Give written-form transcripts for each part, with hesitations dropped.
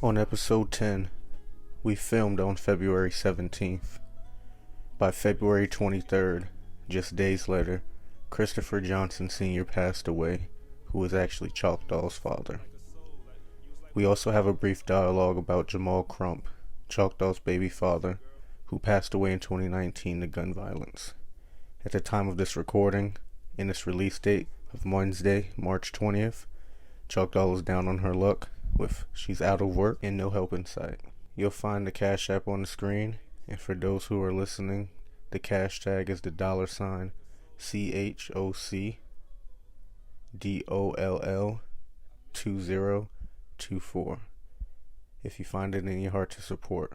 On episode 10, we filmed on February 17th. By February 23rd, just days later, Christopher Johnson Sr. passed away, who was actually ChocDoll's father. We also have a brief dialogue about Jamal Crump, ChocDoll's baby father, who passed away in 2019 to gun violence. At the time of this recording, in its release date of Wednesday, March 20th, ChocDoll is down on her luck with she's out of work and no help in sight. You'll find the Cash App on the screen, and for those who are listening, the cash tag is the $ChocDoll 2024. If you find it in your heart to support,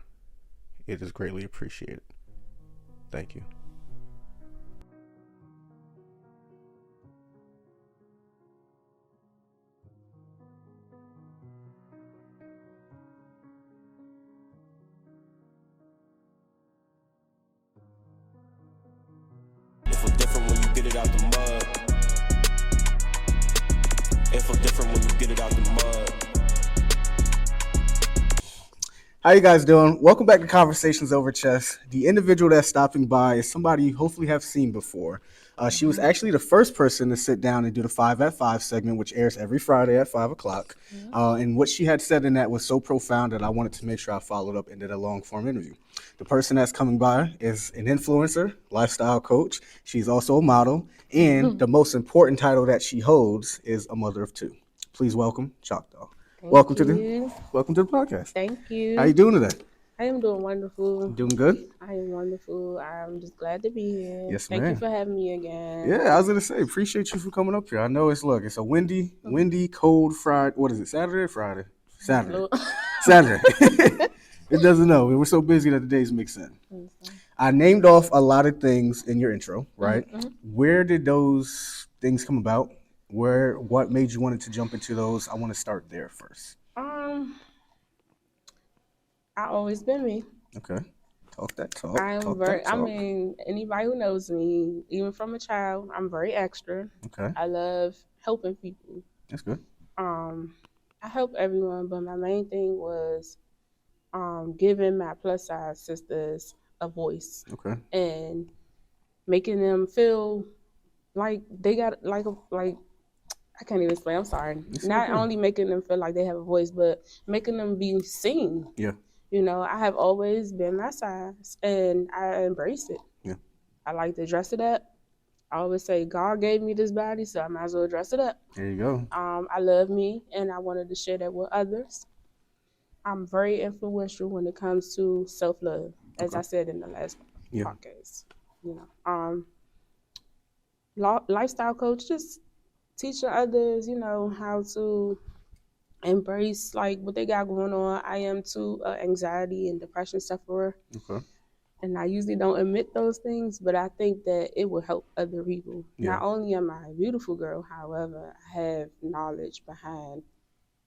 it is greatly appreciated. Thank you. It feel different when you get it out the mud. It feel different when you get it out the mud. How you guys doing? Welcome back to Conversations Over Chess. The individual that's stopping by is somebody you hopefully have seen before. She was actually the first person to sit down and do the 5 at 5 segment, which airs every Friday at 5 o'clock. And what she had said in that was so profound that I wanted to make sure I followed up and did a long-form interview. The person that's coming by is an influencer, lifestyle coach. She's also a model. And the most important title that she holds is a mother of two. Please welcome ChocDoll. Welcome to the podcast. Thank you. How you doing today? I am doing wonderful. Doing good? I am wonderful. I'm just glad to be here. Yes, Thank ma'am. you for having me again. Yeah, I was gonna say, appreciate you for coming up here. I know it's a windy, cold Friday. What is it? Saturday or Friday? Saturday. Saturday. It doesn't know. We're so busy that the days mix in. I named off a lot of things in your intro, right? Where did those things come about? What made you wanted to jump into those? I want to start there first. I always been me. Okay. Talk that talk. I mean, anybody who knows me, even from a child, I'm very extra. Okay. I love helping people. That's good. I help everyone, but my main thing was giving my plus size sisters a voice. Okay. And making them feel like they got like I can't even explain. I'm sorry. Not only making them feel like they have a voice, but making them be seen. Yeah. You know, I have always been my size, and I embrace it. Yeah. I like to dress it up. I always say God gave me this body, so I might as well dress it up. There you go. I love me, and I wanted to share that with others. I'm very influential when it comes to self-love, as I said in the last podcast. You know, lifestyle coach, just teaching others, you know, how to embrace like what they got going on. I am too anxiety and depression sufferer. Okay. And I usually don't admit those things, but I think that it will help other people. Yeah. Not only am I a beautiful girl, however, I have knowledge behind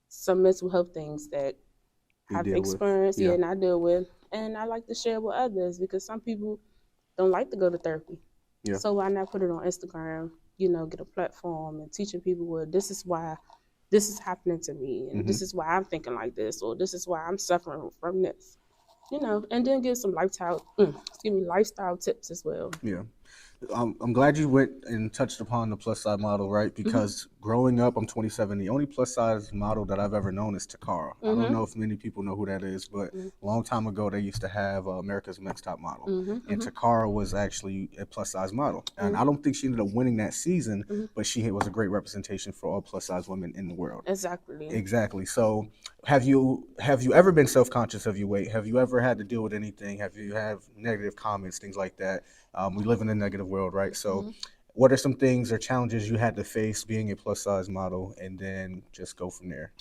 some mental health things that I've experienced and I deal with. And I like to share with others because some people don't like to go to therapy. Yeah. So why not put it on Instagram, you know, get a platform and teaching people, well, this is why this is happening to me, and this is why I'm thinking like this, or this is why I'm suffering from this, you know, and then give some lifestyle tips as well. Yeah. I'm glad you went and touched upon the plus size model, right? Because growing up, I'm 27. The only plus size model that I've ever known is Takara. I don't know if many people know who that is, but a long time ago, they used to have America's Next Top Model. And Takara was actually a plus size model. And I don't think she ended up winning that season, but she was a great representation for all plus size women in the world. Exactly. So have you ever been self-conscious of your weight? Have you ever had to deal with anything? Have you had negative comments, things like that? We live in a negative world, right? So what are some things or challenges you had to face being a plus size model, and then just go from there?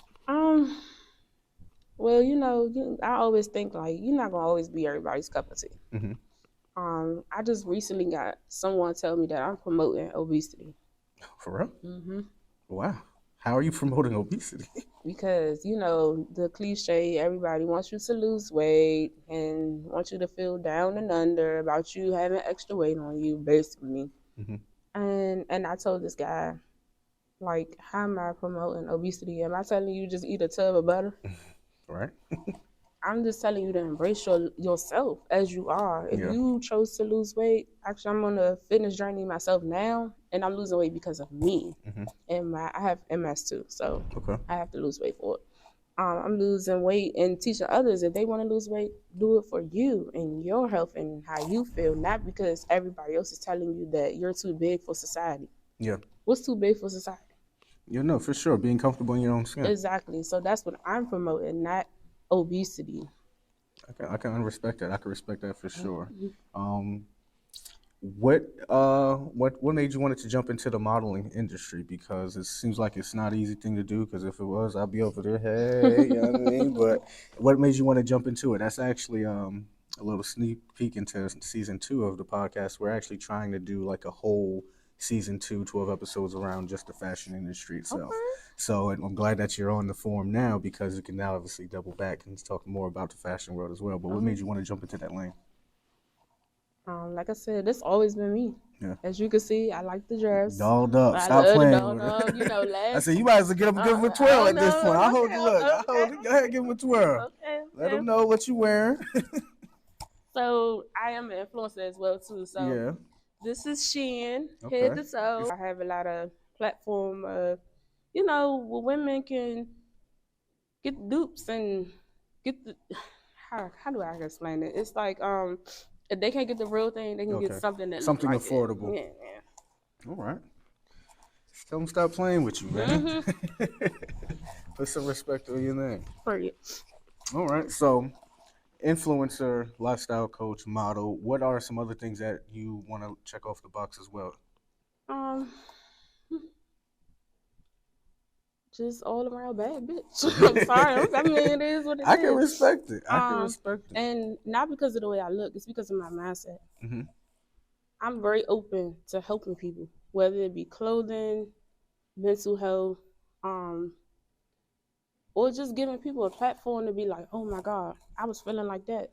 Well, you know, I always think like you're not gonna always be everybody's cup of tea. I just recently got someone tell me that I'm promoting obesity. For real? Wow. How are you promoting obesity? Because, you know, the cliche, everybody wants you to lose weight and wants you to feel down and under about you having extra weight on you, basically. And I told this guy, like, how am I promoting obesity? Am I telling you just eat a tub of butter? Right. I'm just telling you to embrace yourself as you are. If Yeah. you chose to lose weight, actually, I'm on a fitness journey myself now, and I'm losing weight because of me. Mm-hmm. And I have MS too, so Okay. I have to lose weight for it. I'm losing weight and teaching others if they want to lose weight, do it for you and your health and how you feel, not because everybody else is telling you that you're too big for society. Yeah. What's too big for society? You know, for sure. Being comfortable in your own skin. Exactly. So that's what I'm promoting, not obesity. I can respect that. I can respect that for sure. Mhm. Um, what made you want to jump into the modeling industry? Because it seems like it's not an easy thing to do. Because if it was, I'd be over there. Hey, you know what I mean? But what made you want to jump into it? That's actually a little sneak peek into season 2 of the podcast. We're actually trying to do like a whole season 2, 12 episodes around just the fashion industry itself. Okay. So I'm glad that you're on the forum now because you can now obviously double back and talk more about the fashion world as well. But what made you want to jump into that lane? Like I said, this always been me. Yeah. As you can see, I like the dress. Dolled up. I Stop love the playing dolled with it. up. You know, I last. said, you might as well get up and give him a twirl at this point. I'll hold the look. I'll hold it. Go ahead, give him a twirl. Okay. Let him know what you're wearing. So I am an influencer as well too. So Yeah. this is Shein, Okay. head to toe. I have a lot of platform, where women can get dupes and get the how do I explain it? It's like if they can't get the real thing, they can get Okay. something that Something looks like affordable. It. Yeah. All right. Just tell him stop playing with you, man. Put some respect on your name. Period. All right. So, influencer, lifestyle coach, model. What are some other things that you want to check off the box as well? Um, just all around bad bitch. I'm sorry. I mean, it is what it is. I can respect it. I can respect it. And not because of the way I look, it's because of my mindset. Mm-hmm. I'm very open to helping people, whether it be clothing, mental health, or just giving people a platform to be like, oh my God, I was feeling like that.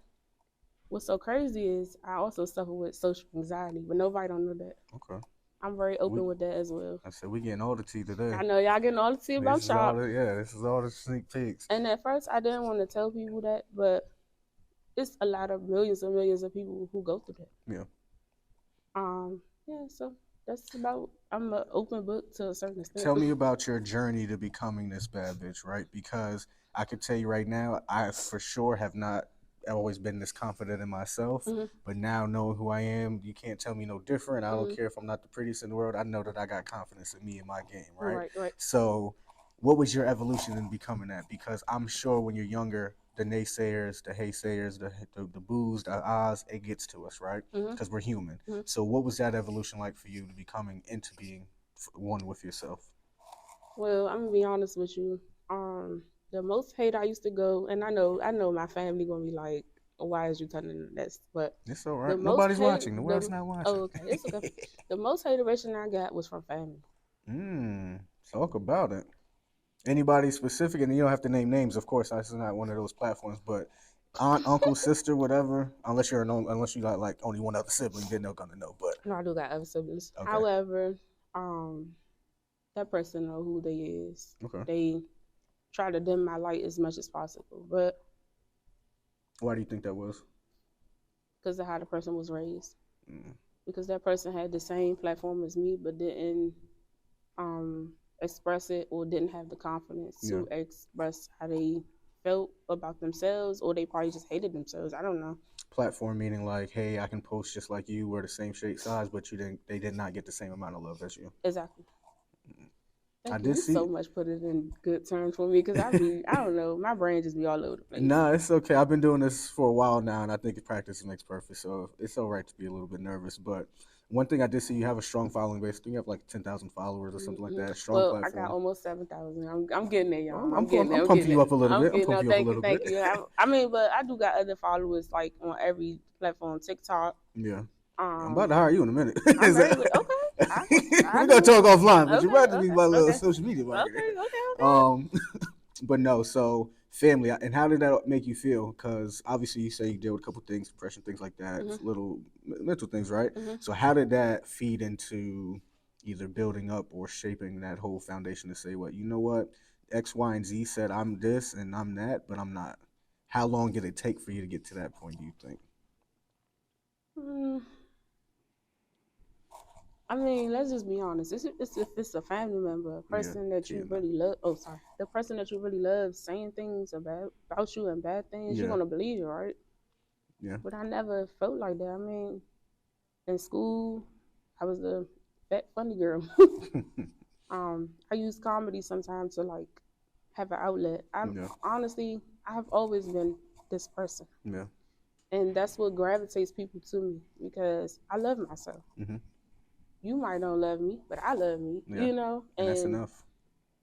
What's so crazy is I also suffer with social anxiety, but nobody don't know that. Okay. I'm very open with that as well. I said we getting all the tea today. I know y'all getting all the tea about This is all the sneak peeks. And at first, I didn't want to tell people that, but it's a lot of millions and millions of people who go through that. Yeah. Yeah. So that's about. I'm an open book to a certain extent. Tell me about your journey to becoming this bad bitch, right? Because I could tell you right now, I for sure have not always been this confident in myself. Mhm. But now knowing who I am, you can't tell me no different. I don't care if I'm not the prettiest in the world. I know that I got confidence in me and my game, right? Right. So what was your evolution in becoming that? Because I'm sure when you're younger, the naysayers, the haysayers, the boos, the ahs, it gets to us, right? Because we're human. So what was that evolution like for you to becoming into being one with yourself? Well, I'm gonna be honest with you. The most hate I used to go, and I know my family gonna be like, "Why is you telling this?" But it's all right. Nobody's watching. The world's not watching. Oh, okay, it's okay. The most hateration I got was from family. Talk about it. Anybody specific, and you don't have to name names, of course. This is not one of those platforms, but aunt, uncle, sister, whatever. Unless you got like only one other sibling, then they're gonna know. But no, I do got other siblings. Okay. However, that person know who they is. Okay. They try to dim my light as much as possible, but why do you think that was? Because of how the person was raised. Because that person had the same platform as me, but didn't express it or didn't have the confidence to express how they felt about themselves, or they probably just hated themselves. I don't know. Platform meaning like, hey, I can post just like you, we're the same shape, size, but they did not get the same amount of love as you. Exactly. I did see so much put it in good terms for me because I don't know, my brain just be all over the place. Nah, it's okay. I've been doing this for a while now, and I think practice makes perfect. So it's all right to be a little bit nervous. But one thing I did see, you have a strong following base. I think you have like 10,000 followers or something like that. Strong platform. I got almost 7,000. I'm getting there, y'all. I'm pumping you up a little bit. Thank you. I mean, but I do got other followers like on every platform, TikTok. Yeah. I'm about to hire you in a minute. Okay. We're gonna talk offline, but you're about to be my little social media marketer. Okay. But no, so family, and how did that make you feel? Because obviously you say you deal with a couple things, depression, things like that, little mental things, right? So how did that feed into either building up or shaping that whole foundation to say, what, you know what? X, Y, and Z said I'm this and I'm that, but I'm not. How long did it take for you to get to that point, do you think? Mm, I mean, let's just be honest. If it's a family member, a Yeah, person that you Tina. really love. Oh, sorry, the person that you really love saying things about you and bad things, you're Yeah, gonna believe it, right? yeah. But I never felt like that. I mean, in school, I was the fat funny girl. I use comedy sometimes to like have an outlet. I'm Yeah, honestly, I have always been this person, yeah. and that's what gravitates people to me because I love myself. Hmm. You might don't love me, but I love me, Yeah, and that's And enough.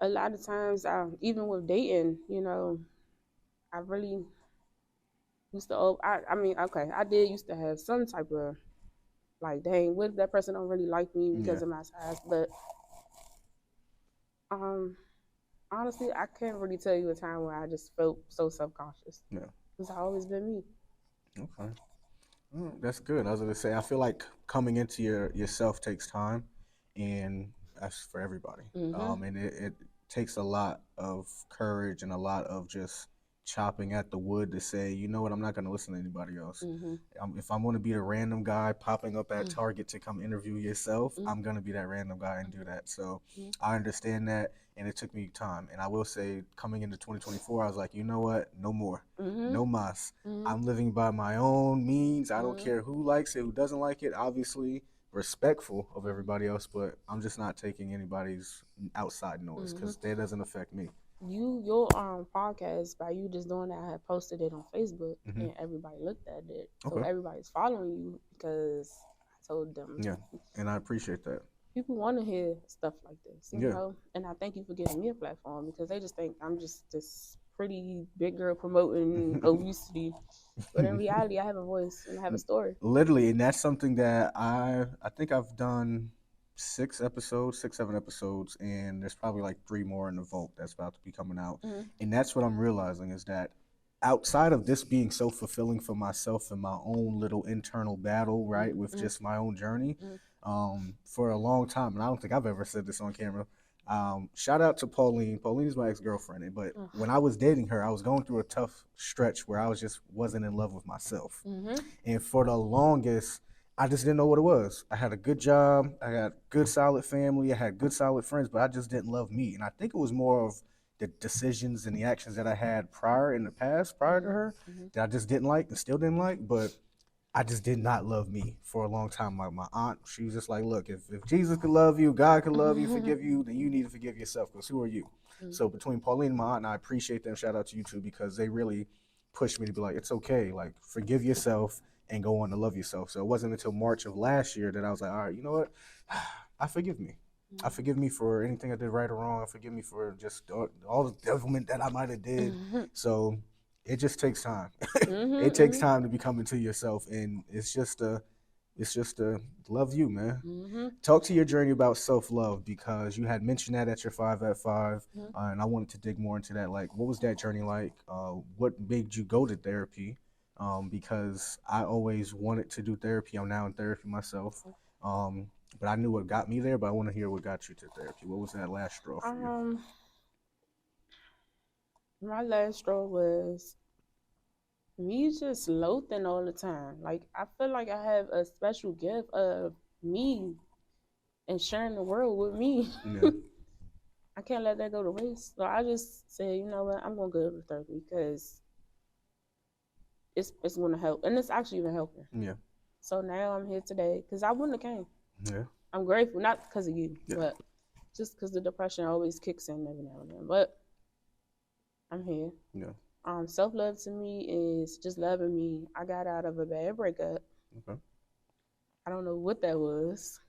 a lot of times, even with dating, I really used to. I mean, okay, I did used to have some type of like, dang, what if that person don't really like me Yeah, because of my size? But um, honestly, I can't really tell you a time where I just felt so self conscious. yeah. It's always been me. Okay. That's good. I was gonna say, I feel like coming into yourself takes time, and that's for everybody. Mhm. And it takes a lot of courage and a lot of just chopping at the wood to say, you know what, I'm not gonna listen to anybody else. Mhm. If I'm gonna be the random guy popping up at Mhm. Target to come interview yourself, Mhm. I'm gonna be that random guy and do that. So Mhm. I understand that, and it took me time. And I will say, coming into 2024, I was like, you know what, no more, Mhm. no mas. Mhm. I'm living by my own means. I don't Mhm. care who likes it, who doesn't like it. Obviously, respectful of everybody else, but I'm just not taking anybody's outside noise Mhm. because that doesn't affect me. Your podcast, by you just doing that, I had posted it on Facebook Hmm. and everybody looked at it. So Okay. everybody's following you because I told them Yeah, and I appreciate that. people want to hear stuff like this, Yeah. And I thank you for giving me a platform because they just think I'm just this pretty big girl promoting obesity. But in reality, I have a voice and I have a story. Literally, and that's something that I think I've done 6 episodes, 6, 7 episodes, and there's probably like 3 more in the vault that's about to be coming out. Mm-hmm. And that's what I'm realizing is that outside of this being so fulfilling for myself and my own little internal battle, right, with Mm-hmm. just my own journey, Mm-hmm. for a long time, and I don't think I've ever said this on camera. Shout out to Pauline. Pauline is my ex-girlfriend, but when I was dating her, I was going through a tough stretch where I was just wasn't in love with myself. Mm-hmm. And for the longest, I just didn't know what it was. I had a good job, I had good solid family, I had good solid friends, but I just didn't love me. And I think it was more of the decisions and the actions that I had prior in the past, prior to her, Mm-hmm. that I just didn't like and still didn't like. But I just did not love me for a long time. My aunt, she was just like, look, if Jesus could love you, God could love you, forgive you, then you need to forgive yourself because who are you? Mm-hmm. So between Pauline and my aunt, and I appreciate them. Shout out to you two because they really pushed me to be like, it's okay. Like, forgive yourself and go on to love yourself. So it wasn't until March of last year that I was like, all right, you know what? I forgive me. I forgive me for anything I did right or wrong. I forgive me for just all the devilment that I might have did. Mm-hmm. So it just takes time. It takes Mm-hmm. time to become into yourself, and it's just a love you, man. Mm-hmm. Talk to your journey about self love because you had mentioned that at your 5 at 5, Mm-hmm. and I wanted to dig more into that. Like, what was that journey like? What made you go to therapy? Because I always wanted to do therapy. I'm now in therapy myself, um, but I knew what got me there. But I want to hear what got you to therapy. What was that last straw for you? My last straw was me just loathing all the time. Like I feel like I have a special gift of me and sharing the world with me. Yeah, I can't let that go to waste. So I just said, you know what, I'm gonna go to therapy because it's gonna help, and it's actually even helping. yeah, So now I'm here today because I wouldn't have came. yeah, I'm grateful, not because of you, yeah, but just because the depression always kicks in every now and then. But I'm here. yeah. Self love to me is just loving me. I got out of a bad breakup. Okay. I don't know what that was.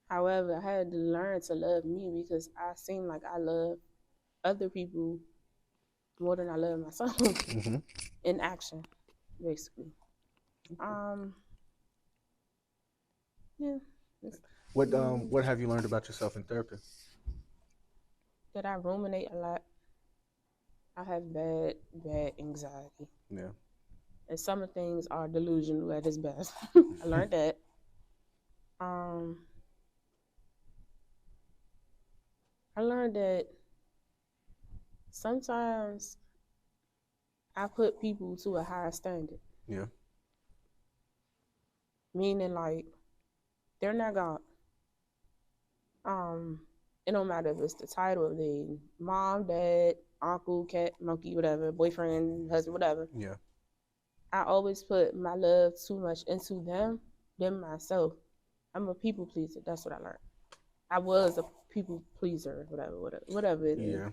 However, I had to learn to love me because I seem like I love other people more than I love myself Mm-hmm. in action, basically. Um, yeah, it's, What have you learned about yourself in therapy? that I ruminate a lot. I have bad anxiety. Yeah. And some of things are delusional at its best. I learned that. Um, I learned that sometimes I put people to a higher standard, Yeah. meaning like they're not gonna um it don't matter if it's the title of the mom, dad, uncle, cat, monkey, whatever, boyfriend, husband, whatever. Yeah. I always put my love too much into them than myself. I'm a people pleaser. That's what I learned. I was a people pleaser, whatever it is. Yeah.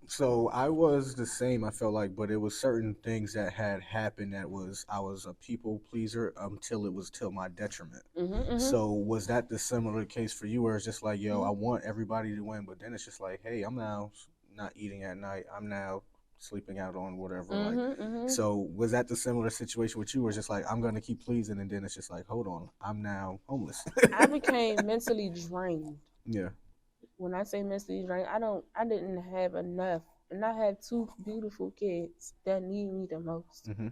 So I was the same, I felt like, but it was certain things that had happened that was I was a people pleaser until it was till my detriment. Mm-hmm. So was that the similar case for you where it's just like, yo, Mm-hmm. I want everybody to win, but then it's just like, hey, I'm now not eating at night. I'm now sleeping out on whatever. Like, Mm-hmm. Mm-hmm. so was that the similar situation with you where it's just like, I'm gonna keep pleasing, and then it's just like, hold on, I'm now homeless. I became mentally drained. Yeah. When I say mentally drained, I didn't have enough. And I have two beautiful kids that need me the most. Mm-hmm.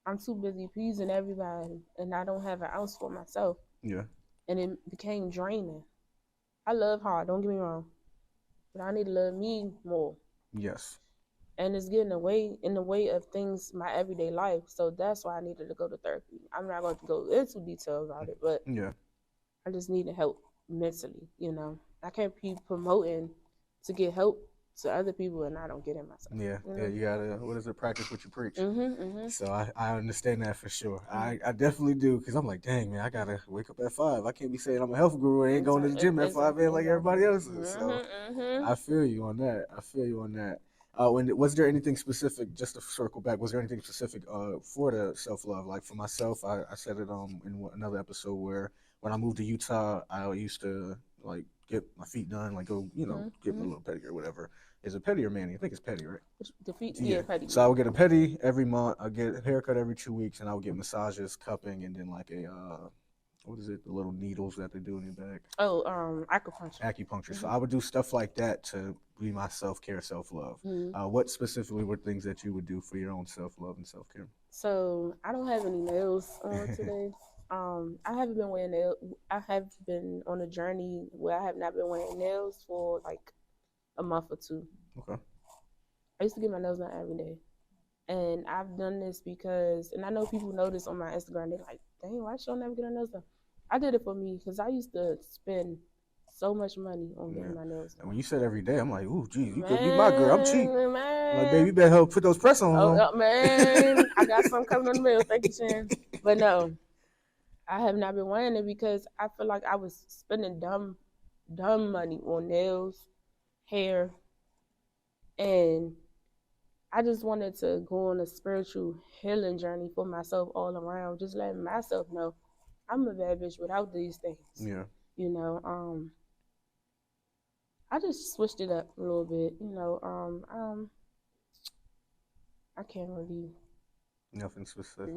I'm too busy pleasing everybody and I don't have an ounce for myself. Yeah. And it became draining. I love hard, don't get me wrong. But I need to love me more. Yes. And it's getting away in the way of things, my everyday life. So that's why I needed to go to therapy. I'm not going to go into detail about it, but Yeah. I just needed help mentally, you know. I can't be promoting to get help to other people and I don't get it myself. Yeah, You yeah, know? you gotta, what is it, practice what you preach. Mm-hmm. So I understand that for sure. I definitely do, because I'm like, dang, man, I gotta wake up at 5. I can't be saying I'm a health guru and ain't going to the gym at 5 man like everybody else is. So Mm-hmm. I feel you on that. I feel you on that. When was there anything specific? Just to circle back, was there anything specific for the self love? Like for myself, I said it in another episode where when I moved to Utah, I used to like get my feet done, like go get my little pedicure, or whatever. Is it petty or mani? I think it's petty, right? The feet, Yeah. petty. So I would get a pedi every month. I get a haircut every 2 weeks, and I would get massages, cupping, and then like a what is it? The little needles that they do in your back. Oh, acupuncture. Acupuncture. So I would do stuff like that to be my self care, self love. What specifically were things that you would do for your own self love and self care? So I don't have any nails on today. I haven't been wearing nails. I have been on a journey where I have not been wearing nails for like a month or two. Okay. I used to get my nails done every day. And I've done this because, and I know people notice on my Instagram, they're like, dang, why she don't never get her nails done? I did it for me because I used to spend so much money on getting my nails done. And when you said every day, I'm like, ooh, geez, you could be my girl. I'm cheap. Man. Like, baby, you better help put those press ons on. Man, I got something coming on the mail. Thank you, Shan. But no, I have not been wearing it because I feel like I was spending dumb money on nails, hair, and I just wanted to go on a spiritual healing journey for myself all around, just letting myself know I'm a bad bitch without these things. Yeah. You know, I just switched it up a little bit. You know, I can't really. Nothing specific.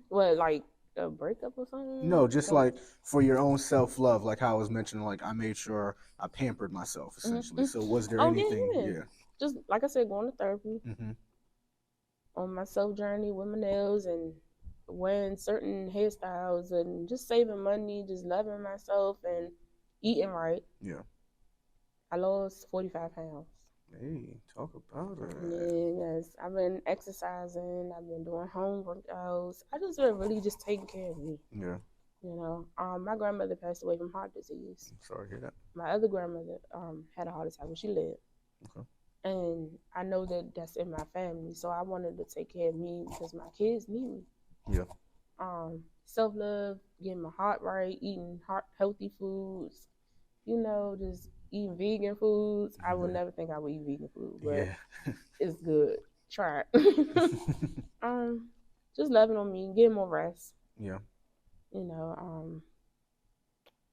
What, like a breakup or something? No, just like for your own self love, like how I was mentioning, like I made sure I pampered myself essentially. So was there anything? Yeah. Just like I said, going to therapy Mm-hmm. on my self journey with my nails and wearing certain hairstyles and just saving money, just loving myself and eating right. Yeah. I lost 45 pounds. Hey, talk about it. Yes, I've been exercising. I've been doing home workouts. I just been really just taking care of me. Yeah. You know, my grandmother passed away from heart disease. I'm sorry to hear that. My other grandmother had a heart attack when she lived. Okay. And I know that that's in my family, so I wanted to take care of me because my kids need me. Yeah. Self-love, getting my heart right, eating healthy foods, you know, just eating vegan foods. I would never think I would eat vegan food, but it's good. Try it. Just loving on me, getting more rest. Yeah. You know,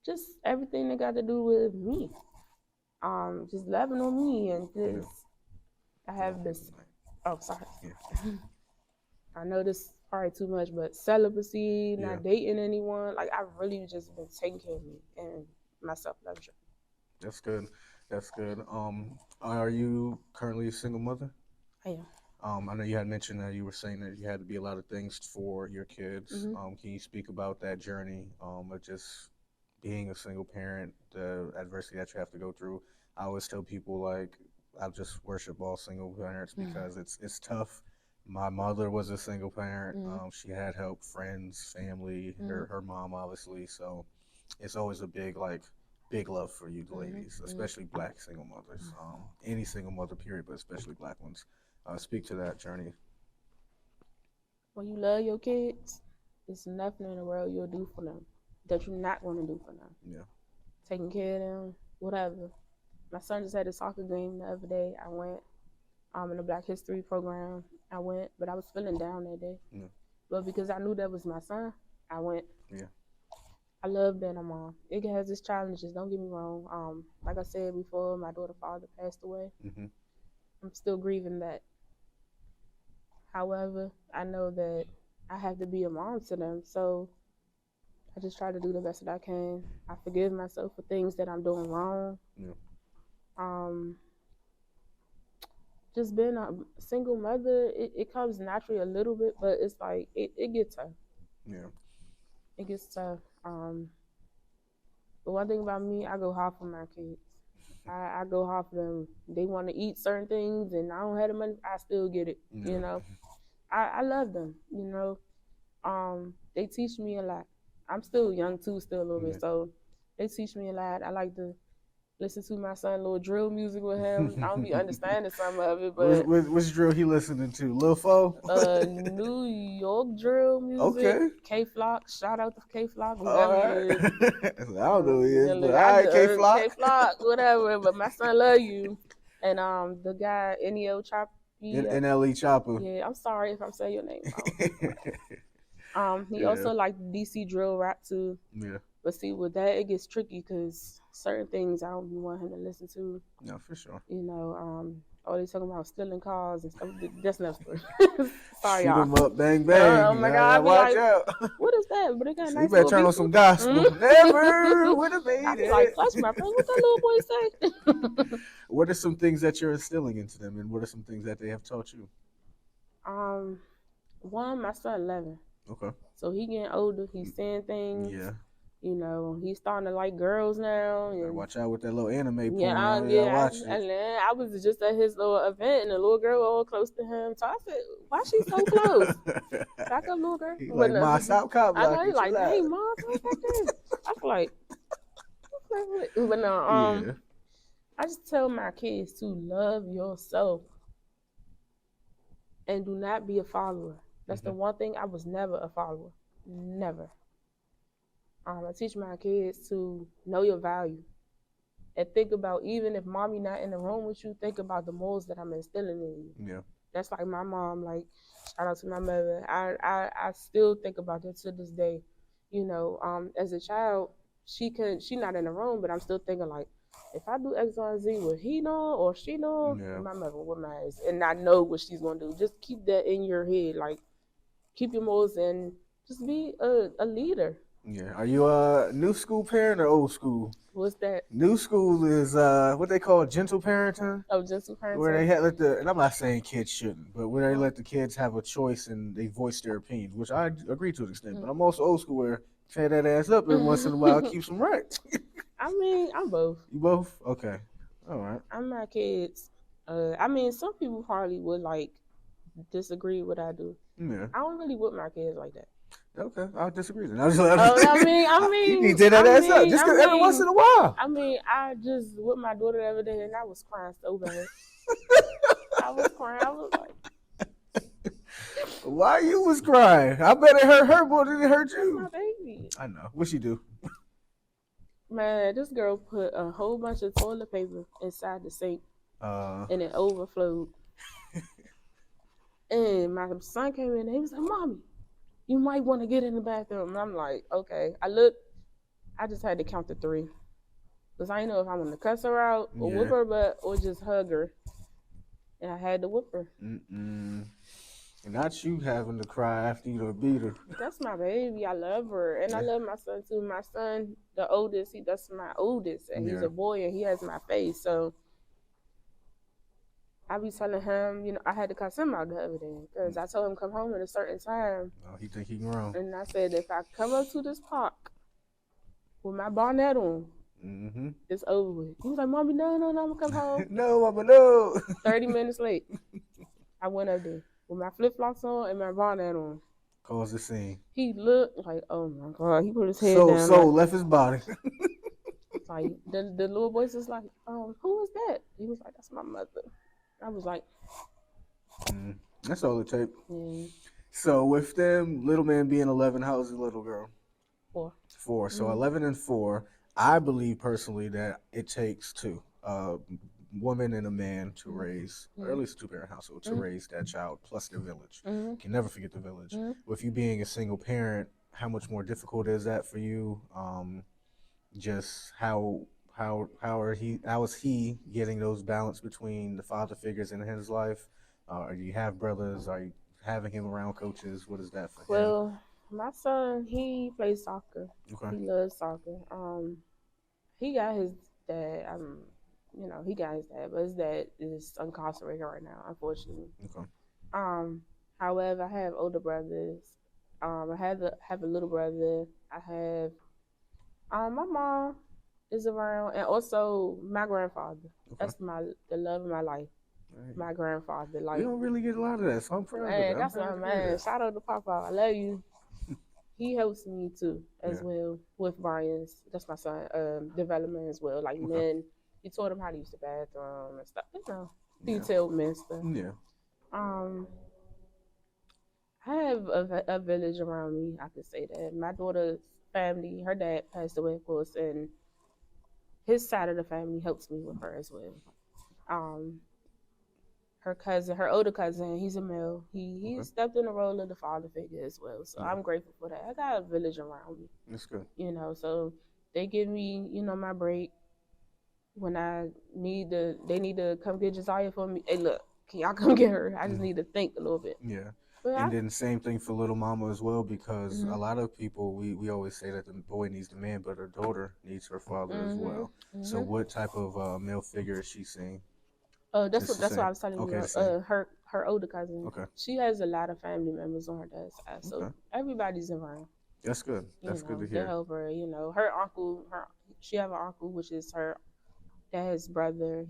just everything that got to do with me. Just loving on me and just I have this. Oh, sorry. Yeah. I know this is probably too much, but celibacy, not dating anyone. Like I've really just been taking care of me and my self-love. That's good. That's good. Are you currently a single mother? I am. I know you had mentioned that you were saying that you had to be a lot of things for your kids. Mm-hmm. Can you speak about that journey of just being a single parent, the adversity that you have to go through? I always tell people like I just worship all single parents because it's tough. My mother was a single parent. She had help, friends, family, her mom obviously. So it's always a big love for you ladies, especially black single mothers. Any single mother period, but especially black ones. Speak to that journey. When you love your kids, there's nothing in the world you'll do for them that you're not going to do for them. Yeah. Taking care of them, whatever. My son just had a soccer game the other day. I went in the Black History program. I went, but I was feeling down that day. Yeah. But because I knew that was my son, I went. Yeah. I love being a mom. It has its challenges, don't get me wrong. Like I said before, my daughter's father passed away. I'm still grieving that. However, I know that I have to be a mom to them, so I just try to do the best that I can. I forgive myself for things that I'm doing wrong. Yeah. Just being a single mother, it comes naturally a little bit, but it's like it gets tough. Yeah. It gets tough. But one thing about me, I go hard for my kids. I go hard for them. They want to eat certain things, and I don't have the money. I still get it. Yeah. You know, I love them. You know, they teach me a lot. I'm still young too, still a little bit, so they teach me a lot. I like to listen to my son little drill music with him. I don't be understanding some of it, but which drill he listening to? Lil Fo? New York drill music. Okay. K Flock, shout out to K Flock. All right. I don't know who he is, but all right, K K Flock. K Flock, whatever. But my son love you, and the guy NEO Chop. NLE Chopper. Yeah, I'm sorry if I'm saying your name wrong. He also like DC drill rap too. Yeah. But see, with that, it gets tricky because certain things I don't want him to listen to. No, for sure. You know, all they talking about stealing cars and stuff. That's never story. Sorry, Shoot y'all. them up, bang, bang. Oh my God. Watch like, out. What is that? But it got So nice you better turn on some gospel. Never would have made I be it. like, clutch my friend. What that little boy say? What are some things that you're instilling into them, and what are some things that they have taught you? One, my son 11. Okay. So he getting older. He's saying things. Yeah. You know, he's starting to like girls now. And watch out with that little anime porn. Yeah, and then I was just at his little event, and the little girl all close to him. So I said, "Why she so close? Back up, little girl." He like, "Ma, stop cop blocking." I know, he's like, "Hey, mom, come back there." I was like, but no, I just tell my kids to love yourself and do not be a follower. That's the one thing. I was never a follower, never. I teach my kids to know your value and think about, even if mommy not in the room with you, think about the morals that I'm instilling in you. Yeah. That's like my mom. Like, shout out to my mother. I still think about that to this day. You know, as a child, she not in the room, but I'm still thinking like, if I do X, Y, Z, will he know or she know? Yeah. My mother would my ass, and I know what she's gonna do. Just keep that in your head. Like, keep your morals and just be a leader. Yeah. Are you a new school parent or old school? What's that? New school is what they call gentle parenting. Oh, gentle parenting. Where they let and I'm not saying kids shouldn't, but where they let the kids have a choice and they voice their opinions, which I agree to an extent. But I'm also old school where tear that ass up every once in a while, keeps them right. I mean, I'm both. You both? Okay. All right. I'm my kids. I mean, some people probably would like disagree with what I do. Yeah. I don't really whip my kids like that. Okay, I'll disagree then. I mean, you did that ass up just every once in a while. I mean, I just whipped my daughter the other day and I was crying so bad. I was crying. I was like, why you was crying? I bet it hurt her more than it hurt you. My baby. I know. What she do? Man, this girl put a whole bunch of toilet paper inside the sink, and it overflowed. And my son came in and he was like, "Mommy, you might want to get in the bathroom." And I'm like, okay. I just had to count to 3. Because I didn't know if I wanted to cuss her out or whip her butt or just hug her. And I had to whip her. And not you having to cry after you done beat her. That's my baby. I love her. And I love my son too. My son, the oldest, that's my oldest. And he's a boy and he has my face. So I be telling him, you know, I had to cuss him out the other day because I told him come home at a certain time. Oh, he think he grown. And I said, if I come up to this park with my bonnet on Mm-hmm. It's over with. He was like, Mommy, no, I'm gonna come home. No, Mama, no. 30 minutes late. I went up there with my flip flops on and my bonnet on. Cause the scene. He looked like, oh my God. He put his head So down. Like, left his body. like the little voice was like, who is that? He was like, that's my mother. I was like, That's all it takes. yeah, So with them, little man being 11, how is the little girl? 4. 4. So 11 and 4. I believe personally that it takes two, a woman and a man to raise, or at least a 2-parent household to raise that child, plus the village. Can never forget the village. With you being a single parent, how much more difficult is that for you? Just how is he getting those balance between the father figures in his life? Do you have brothers? Are you having him around coaches? What is that for him? Well, my son, he plays soccer. Okay. He loves soccer. He got his dad. He got his dad, but his dad is incarcerated right now, unfortunately. Okay. However, I have older brothers. I have a little brother. I have my mom is around, and also my grandfather. Okay. That's the love of my life. Right. My grandfather, We like, don't really get a lot of that, so I'm proud of man, that. that's my man. Shout out to Papa. I love you. He helps me too, as well, with Brian's. That's my son. Development as well, like men. He taught him how to use the bathroom and stuff. Detailed men stuff. Yeah. I have a village around me. I could say that my daughter's family, her dad passed away, of course, and his side of the family helps me with her as well. Her older cousin, he's a male. He stepped in the role of the father figure as well. So I'm grateful for that. I got a village around me. That's good. So they give me, my break when they need to come get Josiah for me. Hey, look, can y'all come get her? I just need to think a little bit. Yeah. But then same thing for little mama as well, because a lot of people, we always say that the boy needs the man, but her daughter needs her father as well. So what type of male figure is she seeing? That's what I was telling you. Her older cousin. Okay. She has a lot of family members on her dad's side, so everybody's around. That's good. That's good to hear. They help her. Her uncle. She have an uncle, which is her dad's brother.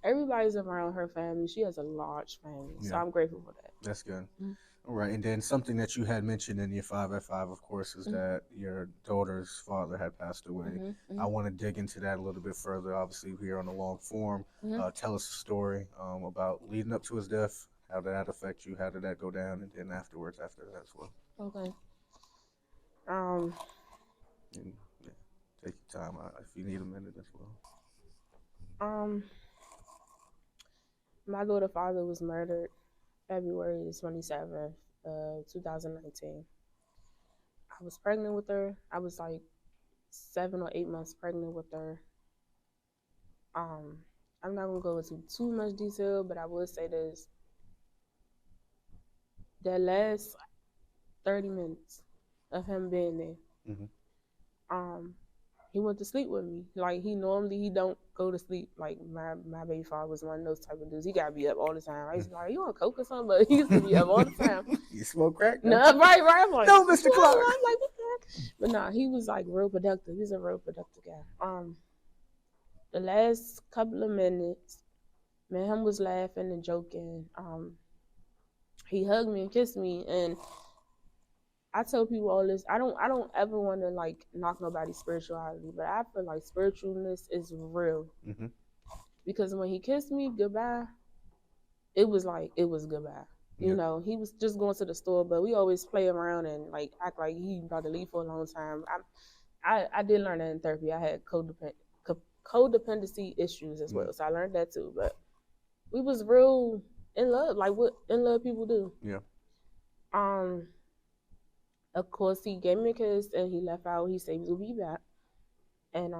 Everybody's around her family. She has a large family, so I'm grateful for that. That's good. All right, and then something that you had mentioned in your 5 at 5, of course, is that your daughter's father had passed away. I want to dig into that a little bit further. Obviously, here on the long form, tell us a story about leading up to his death. How did that affect you? How did that go down? And then after that as well. Okay. And, take your time if you need a minute as well. My daughter's father was murdered February 27th, 2019. I was pregnant with her. I was like 7 or 8 months pregnant with her. I'm not gonna go into too much detail, but I will say this: that last 30 minutes of him being there, he went to sleep with me. Like, he don't go to sleep. Like, my baby father was one of those type of dudes. He gotta be up all the time. I used to be like, you on coke or something? But he used to be up all the time. You smoke crack? No, right. I'm like, no, Mr. Clark. I'm like, what the heck? But no, he was like real productive. He's a real productive guy. The last couple of minutes, man, him was laughing and joking. He hugged me and kissed me, and I tell people all this. I don't ever want to like knock nobody's spirituality, but I feel like spiritualness is real. Because when he kissed me goodbye, it was goodbye. You know, he was just going to the store, but we always play around and like act like he about to leave for a long time. I did learn that in therapy. I had codependency issues as well, so I learned that too. But we was real in love, like what in love people do. Yeah. Of course, he gave me a kiss and he left out. He said he will be back, and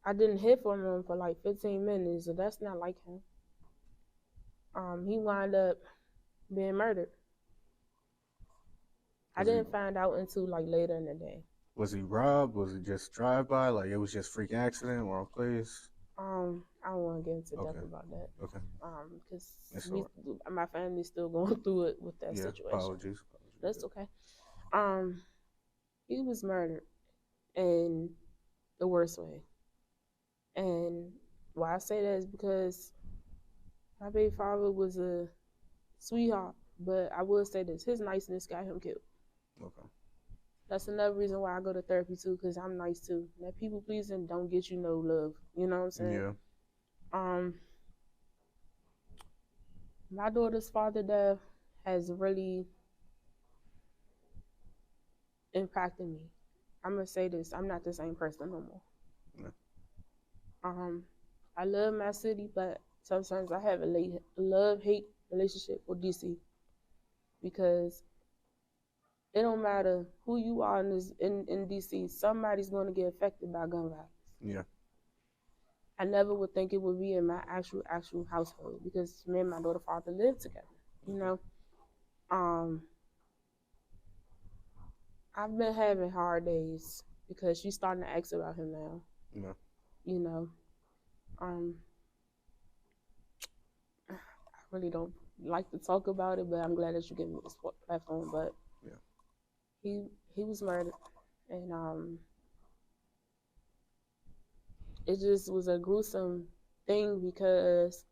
I didn't hear from him for like 15 minutes, so that's not like him. He wound up being murdered. I didn't find out until like later in the day. Was he robbed? Was it just drive-by? Like, it was just freak accident, wrong place? I don't want to get into depth about that. Okay. Because my family's still going through it with that situation. Apologies. That's okay. He was murdered, and the worst way. And why I say that is because my baby father was a sweetheart, but I will say this: his niceness got him killed. Okay. That's another reason why I go to therapy too, because I'm nice too. That people pleasing don't get you no love. You know what I'm saying? Yeah. My daughter's father death has really impacted me. I'm gonna say this: I'm not the same person no more. Yeah. I love my city, but sometimes I have a love-hate relationship with DC because it don't matter who you are in DC, somebody's going to get affected by gun violence. Yeah. I never would think it would be in my actual household because me and my daughter father live together. You know, I've been having hard days because she's starting to ask about him now. Yeah. You know, I really don't like to talk about it, but I'm glad that you gave me this platform. But Yeah. he was murdered, and it just was a gruesome thing because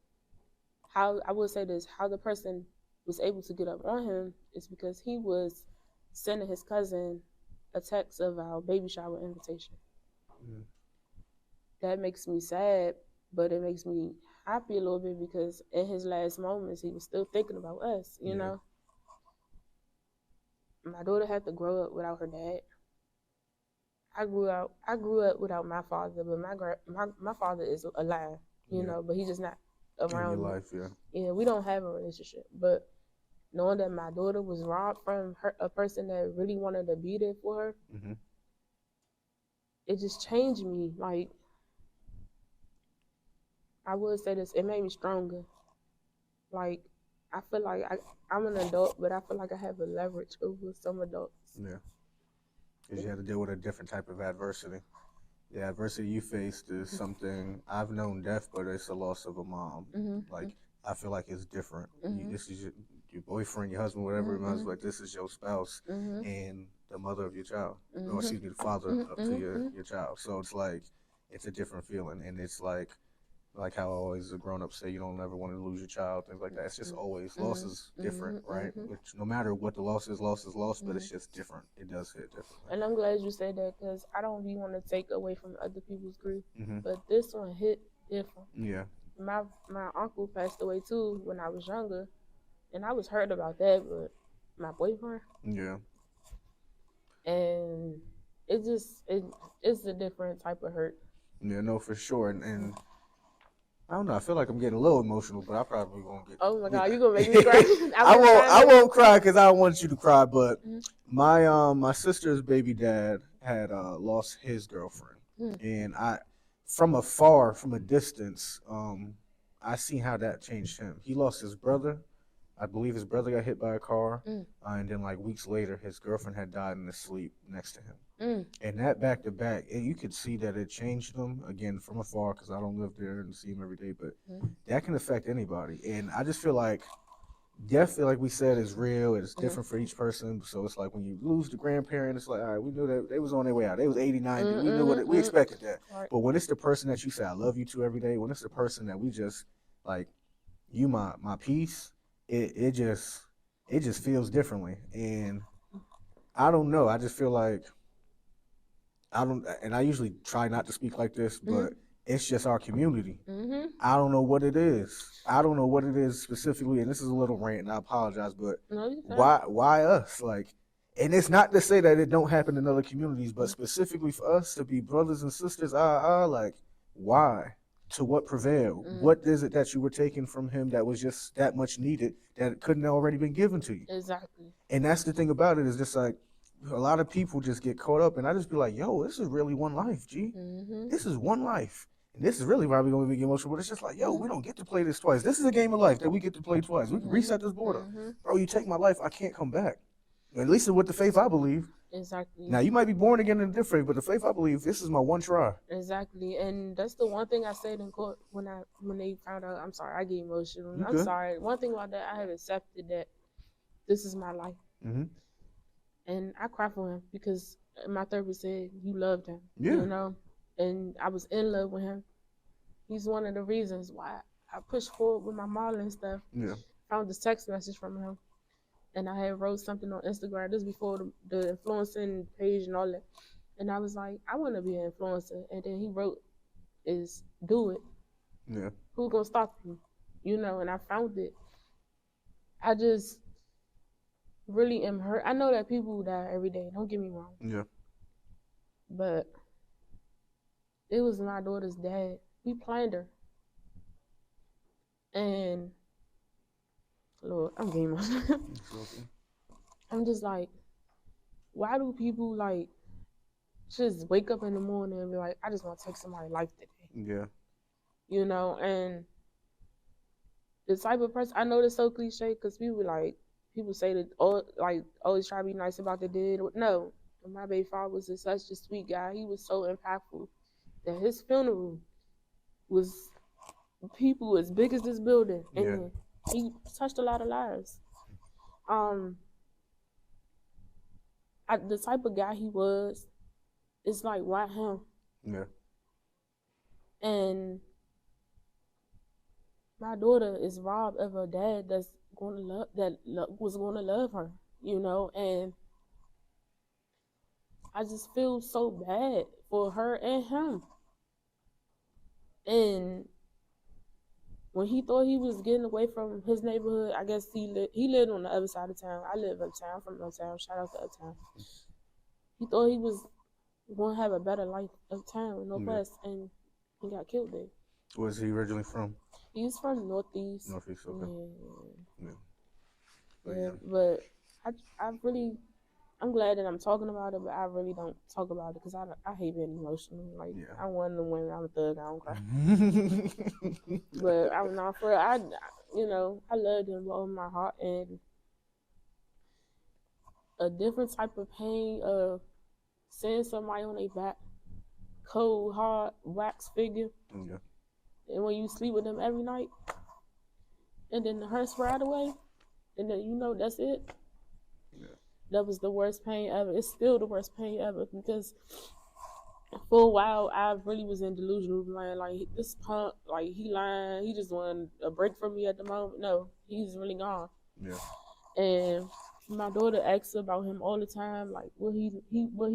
how I would say this: how the person was able to get up on him is because he was sending his cousin a text of our baby shower invitation. Yeah. That makes me sad, but it makes me happy a little bit because in his last moments he was still thinking about us. You know, my daughter had to grow up without her dad. I grew up without my father, but my father is alive, you know, but he's just not around in your me. life. Yeah. Yeah, we don't have a relationship, but knowing that my daughter was robbed from a person that really wanted to be there for her, it just changed me. Like, I would say this, it made me stronger. Like, I feel like I'm an adult, but I feel like I have a leverage over some adults. Yeah. Because you had to deal with a different type of adversity. The adversity you faced is something I've known death, but it's the loss of a mom. Like, I feel like it's different. This is your boyfriend, your husband, whatever it was. Like, this is your spouse and the mother of your child. Or excuse me, the father up to your child. So it's like, it's a different feeling. And it's like how always the grown-ups say, you don't ever want to lose your child, things like that. It's just always, loss is different, right? Which no matter what the loss is loss, but it's just different. It does hit different. And I'm glad you said that because I don't be want to take away from other people's grief, but this one hit different. Yeah. My uncle passed away too when I was younger, and I was hurt about that, but my boyfriend. Yeah. And it's a different type of hurt. Yeah, no, for sure. And I don't know. I feel like I'm getting a little emotional, but I probably won't get. Oh my God, you gonna make me cry? I won't cry because I don't want you to cry. But my sister's baby dad had lost his girlfriend, and from afar, from a distance, I seen how that changed him. He lost his brother. I believe his brother got hit by a car, and then like weeks later, his girlfriend had died in his sleep next to him. And that back to back, and you could see that it changed him again from afar because I don't live there and see him every day, but that can affect anybody. And I just feel like death, like we said, is real. It's different for each person. So it's like when you lose the grandparent, it's like, all right, we knew that they was on their way out. They was 80, 90. We knew we expected that. Right. But when it's the person that you say I love you to every day, when it's the person that we just like, you my peace, it just feels differently. And I don't know. I just feel like and I usually try not to speak like this, but it's just our community. I don't know what it is. I don't know what it is specifically, and this is a little rant, and I apologize, but why us? Like, and it's not to say that it don't happen in other communities, but specifically for us to be brothers and sisters, like, why? To what prevail? What is it that you were taking from him that was just that much needed that couldn't have already been given to you? Exactly. And that's the thing about it, is just like, a lot of people just get caught up, and I just be like, yo, this is really one life, G. This is one life. And this is really probably going to be emotional, but it's just like, yo, we don't get to play this twice. This is a game of life that we get to play twice. We can reset this board up. Bro, you take my life, I can't come back. At least with the faith I believe. Exactly. Now, you might be born again in a different, but the faith I believe, this is my one try. Exactly. And that's the one thing I said in court when they found out. I'm sorry, I get emotional. Okay. I'm sorry. One thing about that, I have accepted that this is my life. And I cry for him because my therapist said you loved him. Yeah. You know? and I was in love with him. He's one of the reasons why I pushed forward with my modeling stuff. Yeah. Found this text message from him, and I had wrote something on Instagram. This before the influencing page and all that. And I was like, I want to be an influencer. And then he wrote, "Is do it. Yeah. Who's gonna stop you?" You know. And I found it. I just really am hurt. I know that people die every day. Don't get me wrong. Yeah. But it was my daughter's dad. We planned her. And Lord, I'm getting emotional. I'm just like, why do people like just wake up in the morning and be like, I just want to take somebody's life today? Yeah. You know, and the type of person, I know it's so cliche because people say that always try to be nice about the dead. No, my baby father was such a sweet guy. He was so impactful that his funeral was people as big as this building, and he touched a lot of lives. The type of guy he was, it's like, why him? Yeah. And my daughter is robbed of a dad that's going to was going to love her, you know, and I just feel so bad for her and him. And when he thought he was getting away from his neighborhood, I guess he lived on the other side of town. I live uptown, from uptown. Shout out to uptown. He thought he was going to have a better life uptown, no less, and he got killed there. Where's he originally from? He's from Northeast. Northeast, okay. Yeah. But I'm glad that I'm talking about it, but I really don't talk about it because I hate being emotional. Like, I'm one of them women, I'm a thug, I don't cry. But I'm not for I love him with all my heart, and a different type of pain of seeing somebody on their back, cold, hard, wax figure. Yeah. And when you sleep with them every night, and then the hurts right away, and then that's it. Yeah. That was the worst pain ever. It's still the worst pain ever because for a while I really was in delusional land. Like, this punk, like, he lying. He just wanted a break from me at the moment. No, he's really gone. Yeah. And my daughter asks about him all the time, like what he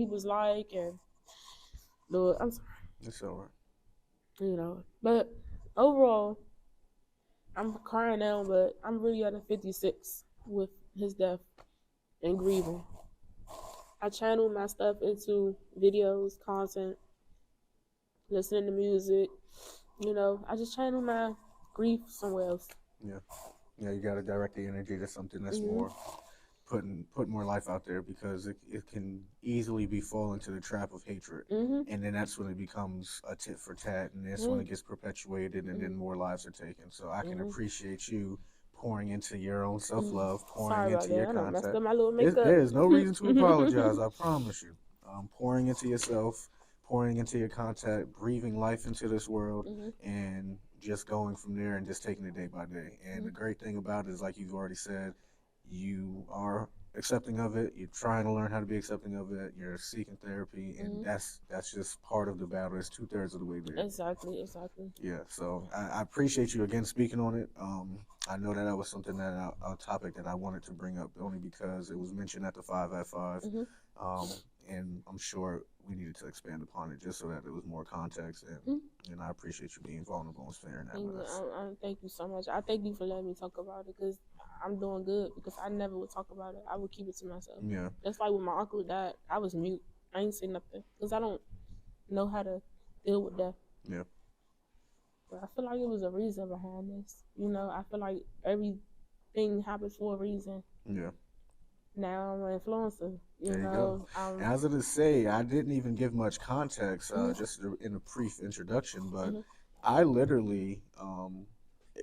was like, and Lord, I'm sorry. It's all right. But overall, I'm crying now, but I'm really at a 56 with his death and grieving. I channel my stuff into videos, content, listening to music. I just channel my grief somewhere else. Yeah. Yeah, you got to direct the energy to something that's more put more life out there, because it can easily be fall into the trap of hatred, and then that's when it becomes a tit for tat, and that's when it gets perpetuated, and then more lives are taken. So I can appreciate you pouring into your own self-love, pouring into your content. There's no reason to apologize, I promise you. Pouring into yourself, pouring into your content, breathing life into this world, and just going from there and just taking it day by day. And the great thing about it is, like you've already said, you are accepting of it. You're trying to learn how to be accepting of it. You're seeking therapy, and that's just part of the battle. It's 2/3 of the way there. Exactly. Yeah. So I appreciate you again speaking on it. I know that was something that a topic that I wanted to bring up only because it was mentioned at the 5 at 5, and I'm sure we needed to expand upon it just so that there was more context. And I appreciate you being vulnerable and sharing that with us. Thank you so much. I thank you for letting me talk about it, because I'm doing good, because I never would talk about it. I would keep it to myself. Yeah. That's like when my uncle died. I was mute. I ain't say nothing because I don't know how to deal with death. Yeah. But I feel like it was a reason behind this. I feel like everything happens for a reason. Yeah. Now I'm an influencer. There you go. As it is say, I didn't even give much context, just in a brief introduction, but I literally,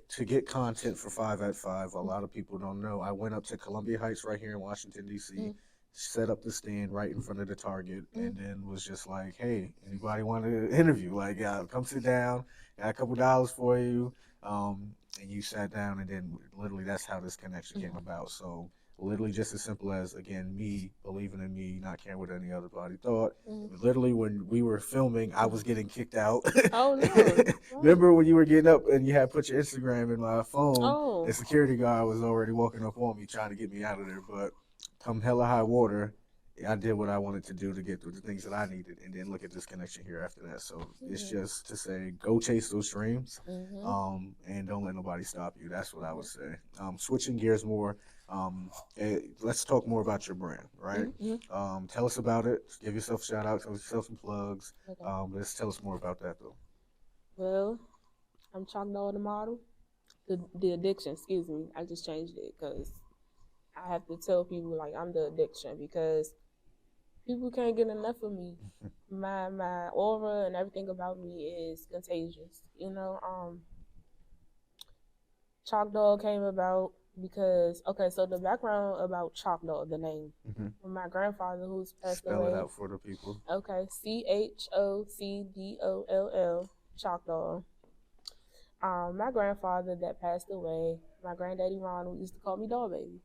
to get content for 5 at 5, a lot of people don't know, I went up to Columbia Heights right here in Washington, D.C., set up the stand right in front of the Target, and then was just like, hey, anybody want to interview? Like, come sit down, got a couple dollars for you, and you sat down, and then literally that's how this connection came about. So literally just as simple as, again, me believing in me, not caring what any other body thought. Literally, when we were filming, I was getting kicked out. Oh no! Remember when you were getting up and you had put your Instagram in my phone? Oh. The security guard was already walking up on me trying to get me out of there. But come hella high water, I did what I wanted to do to get through the things that I needed, and then look at this connection here after that. So it's just to say, go chase those dreams, and don't let nobody stop you. That's what I would say. Switching gears more, let's talk more about your brand, right? Tell us about it. Give yourself a shout out. Tell yourself some plugs. Okay. Let's tell us more about that though. Well, I'm ChocDoll the model. The addiction, excuse me. I just changed it because I have to tell people like I'm the addiction because people can't get enough of me. My aura and everything about me is contagious. ChocDoll came about because so the background about ChocDoll, the name. My grandfather who's passed away. Spell it out for the people. Okay, ChocDoll, ChocDoll. My grandfather that passed away, my granddaddy Ronald used to call me Doll Baby.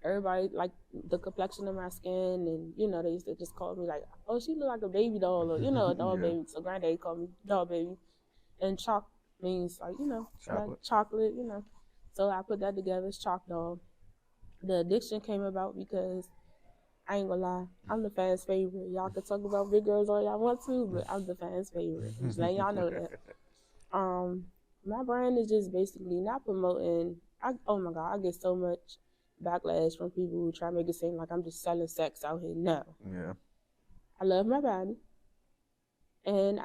Everybody like the complexion of my skin, and they used to just call me like, oh, she look like a baby doll, or a doll baby. So granddaddy called me Doll Baby, and Choc means like chocolate. like chocolate. So I put that together. It's ChocDoll. The addiction came about because I ain't gonna lie, I'm the fans' favorite. Y'all can talk about big girls all y'all want to, but I'm the fans' favorite. Just letting y'all know that. My brand is just basically not promoting. Oh my God, I get so much backlash from people who try to make it seem like I'm just selling sex out here. No. Yeah. I love my body. And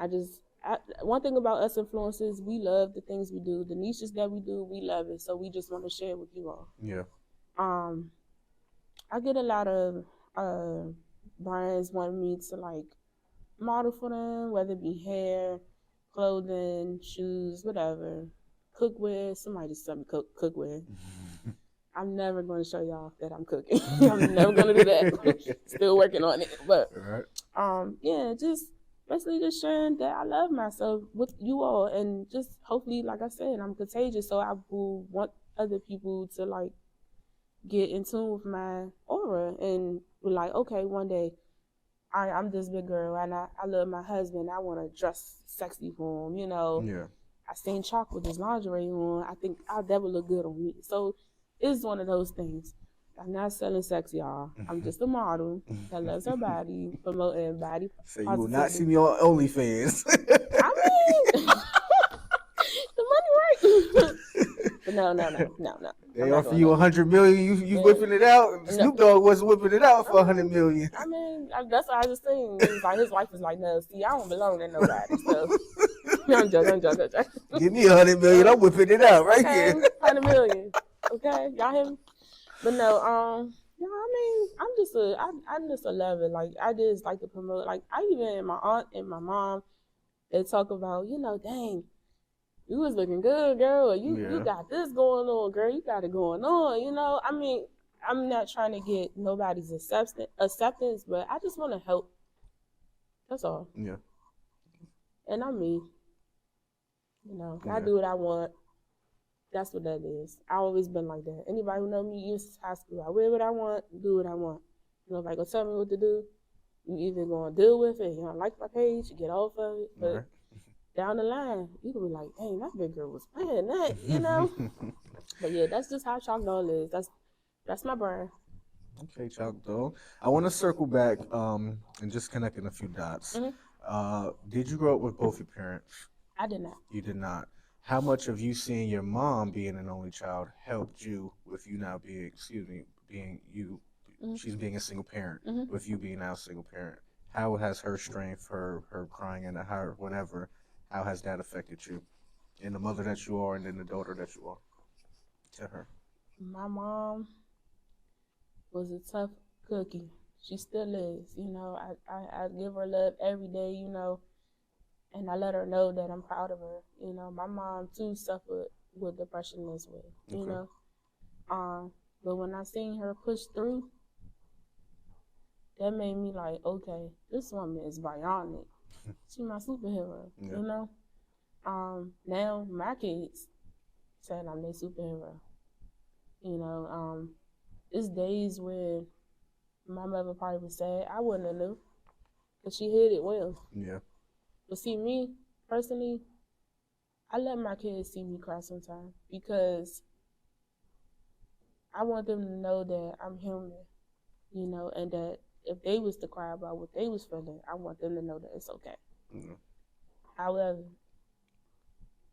one thing about us influencers, we love the things we do. The niches that we do, we love it. So we just want to share it with you all. Yeah. I get a lot of brands wanting me to like model for them, whether it be hair, clothing, shoes, whatever. Cookware, somebody just sent me cookware. I'm never going to show y'all that I'm cooking. I'm never going to do that. Still working on it. But, just basically just sharing that I love myself with you all. And just hopefully, like I said, I'm contagious. So I will want other people to, like, get in tune with my aura. And be like, okay, one day, I'm this big girl. And I love my husband. I want to dress sexy for him, Yeah. I seen Choc with his lingerie on. I think that would look good on me. So it's one of those things. I'm not selling sex, y'all. I'm just a model that loves her body, promoting body. So you will not see me on OnlyFans. I mean, the money right. But no. They offer you $100 million. You whipping it out. Snoop Dogg wasn't whipping it out for $100 million. I mean, that's what I was saying. Like his wife was like, "No, see, I don't belong to nobody." So I'm joking. Give me $100 million. I'm whipping it out right here. $100 million. Okay, y'all hear me? But no, I mean, I'm just a lover. Like I just like to promote. Like I even my aunt and my mom, they talk about, dang, you was looking good, girl. Or you got this going on, girl. You got it going on. I mean, I'm not trying to get nobody's acceptance, but I just want to help. That's all. Yeah. And I'm me. I do what I want. That's what that is. I always been like that. Anybody who know me since high school, I wear what I want, do what I want. Nobody gonna tell me what to do. You either gonna deal with it, you don't like my page, you get off of it. But down the line, you can be like, dang, that big girl was playing that, But yeah, that's just how ChocDoll is. That's my brand. Okay, ChocDoll. I want to circle back and just connecting a few dots. Did you grow up with both your parents? I did not. You did not. How much of you seeing your mom being an only child helped you with you now being, she's being a single parent, with you being now a single parent? How has her strength, her crying and her whatever, how has that affected you? And the mother that you are and then the daughter that you are to her? My mom was a tough cookie. She still is. I give her love every day, and I let her know that I'm proud of her. My mom too suffered with depression as well. But when I seen her push through, that made me like, okay, this woman is bionic. She's my superhero. Now my kids saying I'm their superhero. it's days when my mother probably was sad. I wouldn't have knew, because she hid it well. Yeah. But see, me, personally, I let my kids see me cry sometimes because I want them to know that I'm human, you know, and that if they was to cry about what they was feeling, I want them to know that it's okay. Mm. However,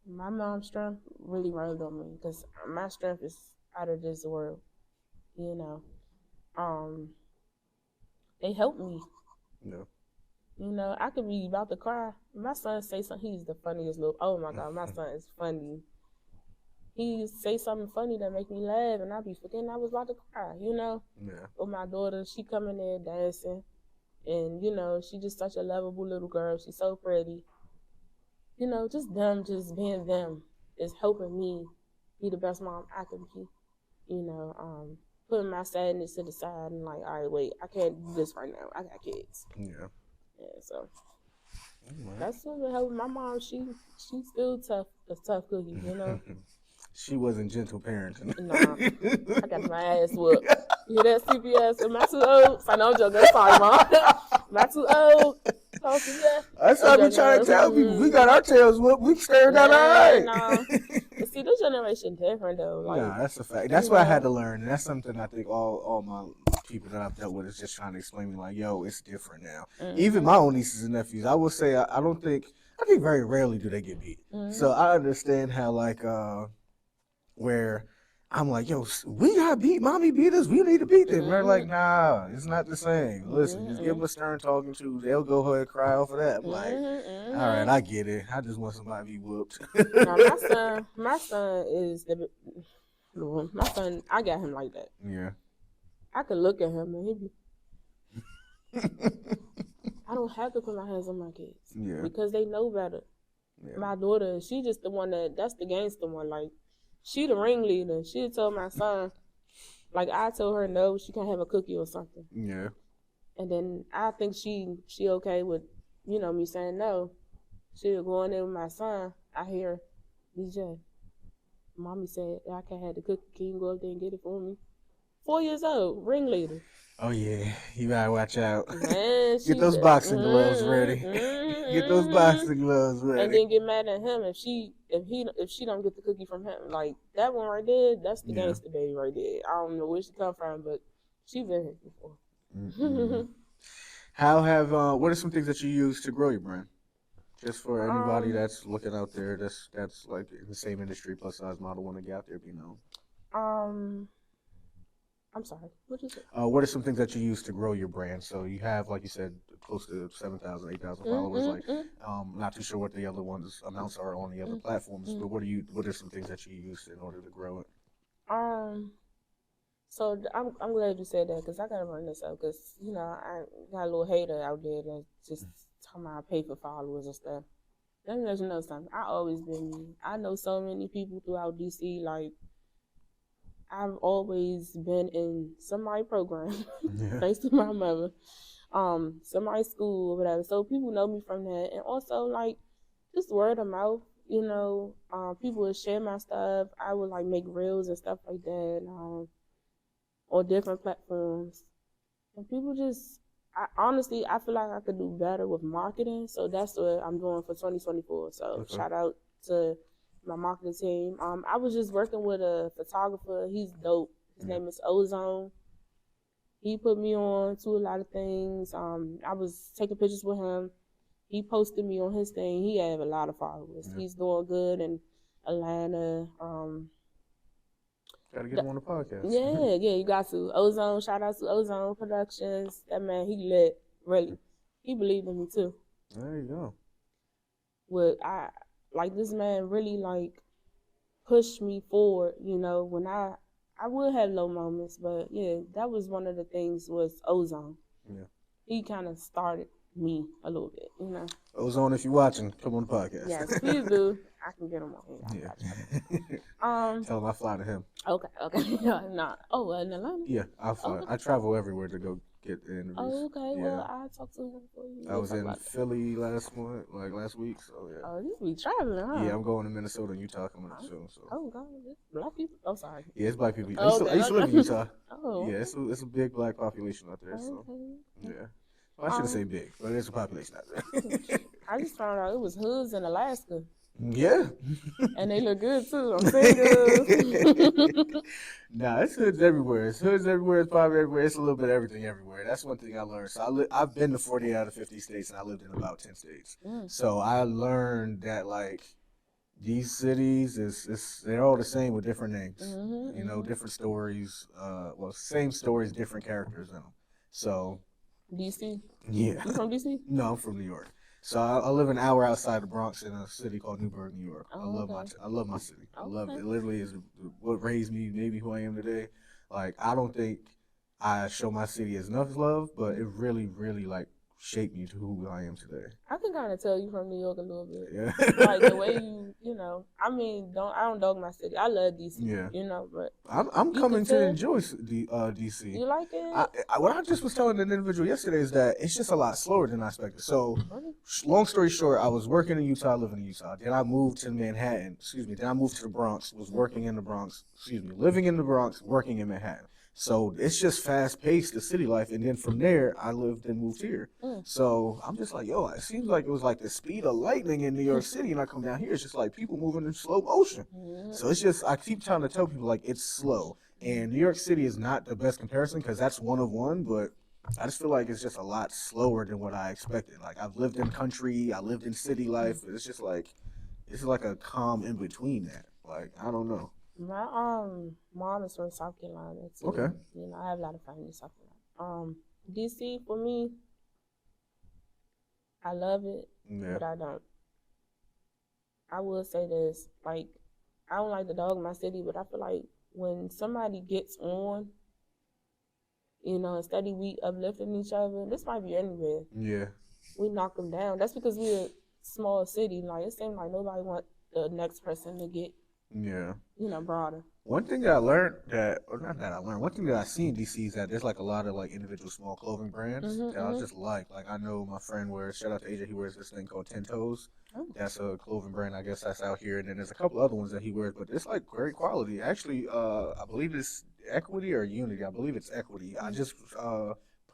my mom's strength really rolled on me because my strength is out of this world, you know. They helped me. Yeah. You know, I could be about to cry. My son say something. He's the funniest little. Oh my God, my son is funny. He say something funny that make me laugh, and I be forgetting I was about to cry. You know. Yeah. With my daughter, she come in there dancing, and you know, she just such a lovable little girl. She's so pretty. You know, just them, just being them, is helping me be the best mom I can be. You know, putting my sadness to the side and like, all right, wait, I can't do this right now. I got kids. Yeah. Yeah, so. Right. That's what helped my mom. She's still tough, a tough cookie, you know. She wasn't gentle parenting. Nah, I got my ass whooped. You hear that CPS? Am I too old? I know I'm joking. Sorry, mom. Am I too old? Oh, CPS? That's what I be trying to tell people. We got our tails whooped. We stared out all right. Nah. But see, this generation different though. Like, Nah, that's a fact. That's what I had to learn, and that's something I think all my people that I've dealt with is just trying to explain me like, yo, it's different now. Mm-hmm. Even my own nieces and nephews, I will say I think very rarely do they get beat. Mm-hmm. So I understand how like where I'm like, yo, we got beat, mommy beat us, we need to beat them. Mm-hmm. They're like, nah, it's not the same. Listen, just give them a stern talking to, they'll go ahead and cry off of that. I'm like, all right, I get it. I just want somebody to be whooped. No, my son is my son. I got him like that. Yeah. I could look at him and he be. I don't have to put my hands on my kids. Yeah. Because they know better. Yeah. My daughter, she just the one that's the gangster one. Like, she the ringleader. She told my son, like, I told her no, she can't have a cookie or something. Yeah. And then I think she okay with, you know, me saying no. She was going in with my son. I hear, DJ, mommy said I can't have the cookie. Can you go up there and get it for me? 4 years old, ringleader. Oh yeah, you gotta watch out. Man, get those boxing gloves ready. Get those boxing gloves ready. And then get mad at him if she don't get the cookie from him. Like that one right there, that's the gangster baby right there. I don't know where she come from, but she been here before. Mm-hmm. How have what are some things that you use to grow your brand? Just for anybody that's looking out there, that's like in the same industry, plus size model, want to get out there, be known. I'm sorry. What is it? What are some things that you use to grow your brand? So you have, like you said, close to 7,000, 8,000 followers. Not too sure what the other amounts are on the other platforms, but what are some things that you use in order to grow it? So I'm glad you said that because I gotta run this up because you know I got a little hater out there that just talking about I pay for followers and stuff. Let me let you know something. I always been me. I know so many people throughout DC like. I've always been in somebody's program, thanks to my mother, somebody's school or whatever. So people know me from that. And also, like, just word of mouth, you know, people would share my stuff. I would, like, make reels and stuff like that on different platforms. And people just, honestly, I feel like I could do better with marketing. So that's what I'm doing for 2024. So shout out to my marketing team. I was just working with a photographer. He's dope. His name is Ozone. He put me on to a lot of things. I was taking pictures with him. He posted me on his thing. He had a lot of followers. Yeah. He's doing good in Atlanta. Gotta get him on the podcast. Yeah, you got to. Ozone, shout out to Ozone Productions. That man, he lit. Really. He believed in me too. There you go. Like this man really like pushed me forward, you know, when I would have low moments, but yeah, that was one of the things was Ozone. Yeah. He kind of started me a little bit, you know. Ozone, if you're watching, come on the podcast. Yes, please do. I can get him on here. Yeah. Tell him I fly to him. Okay. Nah. Oh, in Atlanta? Yeah, I'll fly. Okay. I travel everywhere to go get the interviews. Oh, okay. Yeah. Well, I'll talk to him for you. I was in Philly last week, so yeah. Oh, you be traveling, huh? Yeah, I'm going to Minnesota and Utah coming up soon. So. Oh, God. Black people? Oh, sorry. Yeah, it's black people. I used to live in Utah. Oh, Oh. Yeah, it's a big black population out there. So Okay. yeah, well, I shouldn't say big, but there's a population out there. I just found out it was hoods in Alaska. Yeah. And they look good too. I'm single. Nah, it's hoods everywhere. It's hoods everywhere. It's poverty everywhere. It's a little bit of everything everywhere. That's one thing I learned. So I've been to 40 out of 50 states, and I lived in about 10 states. So I learned that like these cities they're all the same with different names. You know, different stories. Well, same stories, different characters in them. So DC. yeah. You from DC? No, I'm from New York. So I live an hour outside the Bronx in a city called Newburgh, New York. Oh, I love okay. I love my city. I love it. Okay. It literally is what raised me, maybe who I am today. Like I don't think I show my city as enough love, but it really, really like shaped me to who I am today. I can kind of tell you from New York a little bit. Yeah. Like the way you know. I mean, I don't dog my city. I love DC. Yeah. You know, but I'm you coming can to tell- enjoy DC. You like it? What I just was telling an individual yesterday is that it's just a lot slower than I expected. So, long story short, I was working in Utah, living in Utah. Then I moved to Manhattan. Excuse me. Then I moved to the Bronx. Was working in the Bronx. Excuse me. Living in the Bronx, working in Manhattan. So it's just fast paced, the city life, and then from there I lived and moved here. So I'm just like, yo, it seems like it was like the speed of lightning in New York City, and I come down here, it's just like people moving in slow motion. So it's just I keep trying to tell people like it's slow, and New York City is not the best comparison because that's one of one, but I just feel like it's just a lot slower than what I expected. Like I've lived in country, I lived in city life, but it's just like it's like a calm in between that. Like I don't know. My mom is from South Carolina too. Okay. You know, I have a lot of family in South Carolina. DC for me, I love it, Yeah. but I don't. I will say this, like, I don't like to dog my city, but I feel like when somebody gets on, you know, instead of we uplifting each other, this might be anywhere. Yeah. We knock them down. That's because we're a small city. Like, it seems like nobody want the next person to get, Yeah. you know, broader. One thing that I learned one thing that I see in DC is that there's like a lot of like individual small clothing brands that I just like. Like I know my friend wears, shout out to AJ, he wears this thing called 10 Toes. Oh. That's a clothing brand, I guess that's out here. And then there's a couple other ones that he wears, but it's like great quality. Actually, I believe it's Equity or Unity. I believe it's Equity. I just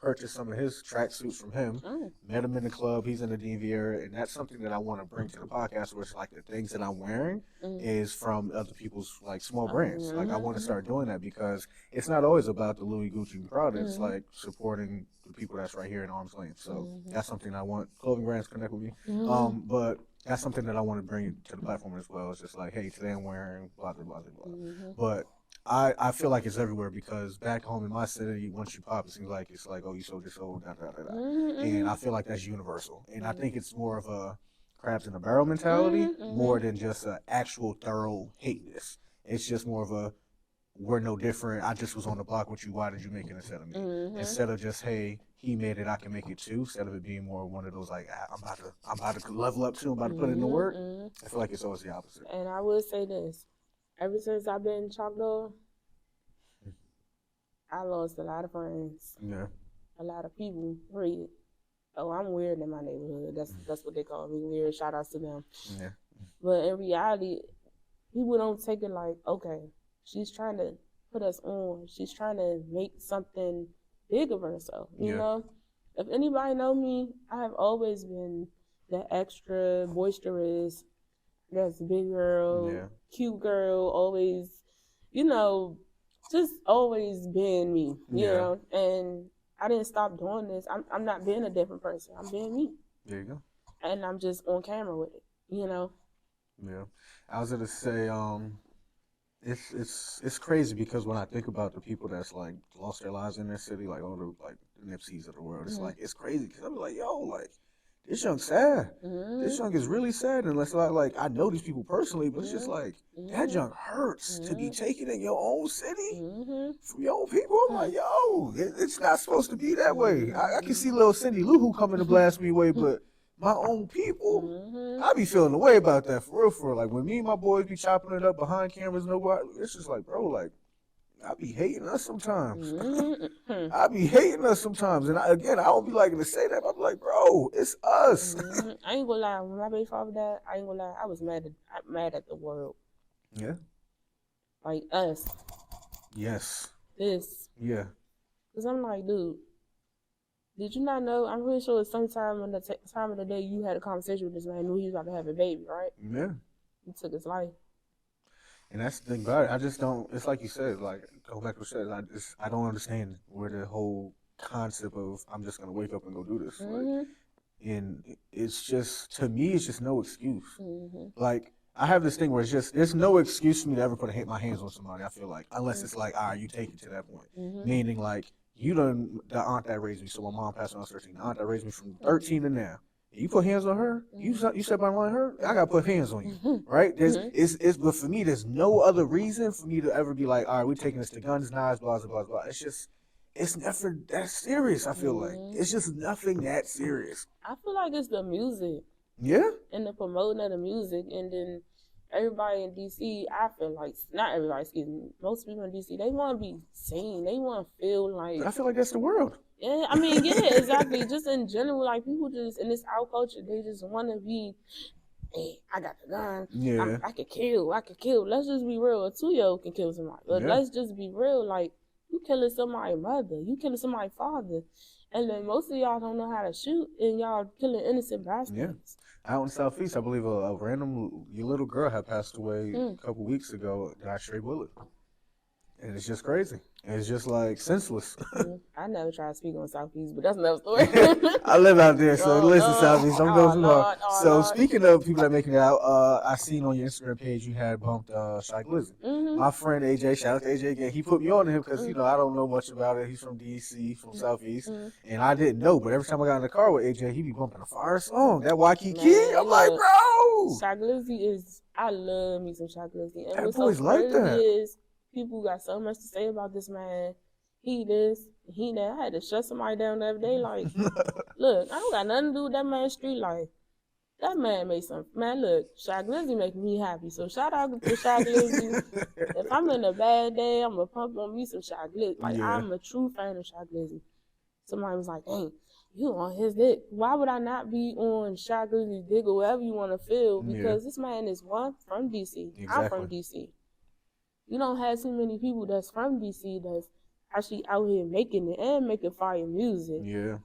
purchased some of his tracksuits from him. Oh. Met him in the club. He's in the DV area, and that's something that I want to bring to the podcast. Where it's like the things that I'm wearing is from other people's like small brands. Like I want to start doing that because it's not always about the Louis, Gucci, and Prada. It's like supporting the people that's right here in arm's length. So that's something I want clothing brands to connect with me. But that's something that I want to bring to the platform as well. It's just like, hey, today I'm wearing blah blah blah blah. But I feel like it's everywhere because back home in my city, once you pop, it seems like it's like, oh, you sold your soul, da da da da. And I feel like that's universal. And I think it's more of a crabs in a barrel mentality more than just an actual thorough hate this. It's just more of a we're no different. I just was on the block with you. Why did you make it instead of me? Instead of just, hey, he made it, I can make it too. Instead of it being more one of those like, I'm about to level up too. I'm about to put in the work. I feel like it's always the opposite. And I will say this. Ever since I've been in ChocDoll, I lost a lot of friends. Yeah. A lot of people, period. Oh, I'm weird in my neighborhood. That's what they call me, weird. Shout outs to them. Yeah. But in reality, people don't take it like, okay, she's trying to put us on. She's trying to make something big of herself. You know? If anybody know me, I have always been the extra boisterous, that's big girl, cute girl, always, you know, just always being me, you know, and I didn't stop doing this. I'm not being a different person. I'm being me. There you go. And I'm just on camera with it, you know. Yeah. I was gonna say, it's crazy because when I think about the people that's like lost their lives in their city, like all the like the Nipseys of the world, it's like it's crazy because I'm like, yo, like this young's sad. This young is really sad, and it's like I know these people personally, but it's just like that young hurts to be taken in your own city from your own people. I'm like, yo, it's not supposed to be that way. I can see little Cindy Lou who coming to blast me away, but my own people, I be feeling the way about that for real. For like when me and my boys be chopping it up behind cameras, nobody. It's just like, bro, like I be hating us sometimes. I be hating us sometimes, and I don't be liking to say that. But I'm like, bro, it's us. I ain't gonna lie. When my baby father died, I ain't gonna lie. I was mad at the world. Yeah. Like us. Yes. This. Yeah. Cause I'm like, dude, did you not know? I'm pretty sure sometime in the time of the day you had a conversation with this man, knew he was about to have a baby, right? Yeah. He took his life. And that's the thing about it. I just don't. It's like you said. Like go back to what you said. I don't understand where the whole concept of I'm just gonna wake up and go do this. Like, and it's just to me, it's just no excuse. Like I have this thing where it's just there's no excuse for me to ever put my hands on somebody. I feel like unless it's like, all right, you take it to that point, meaning like you done the aunt that raised me. So my mom passed when I was 13. The aunt that raised me from 13 to now. You put hands on her. You said by line her. I gotta put hands on you, right? But for me, there's no other reason for me to ever be like, all right, we're taking this to guns, knives, blah blah blah blah. It's never that serious. I feel like it's just nothing that serious. I feel like it's the music. Yeah. And the promoting of the music, and then everybody in DC, I feel like not everybody, excuse me, most people in DC, they want to be seen. They want to feel like. I feel like that's the world. Yeah, I mean, yeah, exactly. Just in general, like people just in this out culture, they just want to be. Hey, I got the gun. Yeah. I could kill. Let's just be real. A 2-year-old can kill somebody. But let's just be real. Like you killing somebody's mother, you killing somebody's father, and then most of y'all don't know how to shoot, and y'all killing innocent bystanders. Yeah. Out in Southeast, I believe a random little girl had passed away a couple weeks ago. Got straight bullet. And it's just crazy. It's just like senseless. I never tried to speak on Southeast, but that's another story. I live out there, so listen, Southeast, don't go too hard. So speaking of people that make it out, I seen on your Instagram page you had bumped Shy Glizzy. My friend AJ, shout out to AJ again. He put me on to him because I don't know much about it. He's from DC, from Southeast, and I didn't know. But every time I got in the car with AJ, he be bumping a fire song. That Waikiki, I'm like, bro. Shy Glizzy is. I love me some Shy Glizzy. And what's so like that. Is people got so much to say about this man. He this, he that. I had to shut somebody down the other day. Like, look, I don't got nothing to do with that man's street life. That man made some. Man, look, Shy Glizzy make me happy. So shout out to Shy Glizzy. If I'm in a bad day, I'm gonna pump on me some Shy Glizzy. Like, I'm a true fan of Shy Glizzy. Somebody was like, dang, you on his dick. Why would I not be on Shy Glizzy's dick or whatever you want to feel? Because this man is from DC. Exactly. I'm from DC. You don't have too many people that's from DC that's actually out here making it and making fire music. Yeah.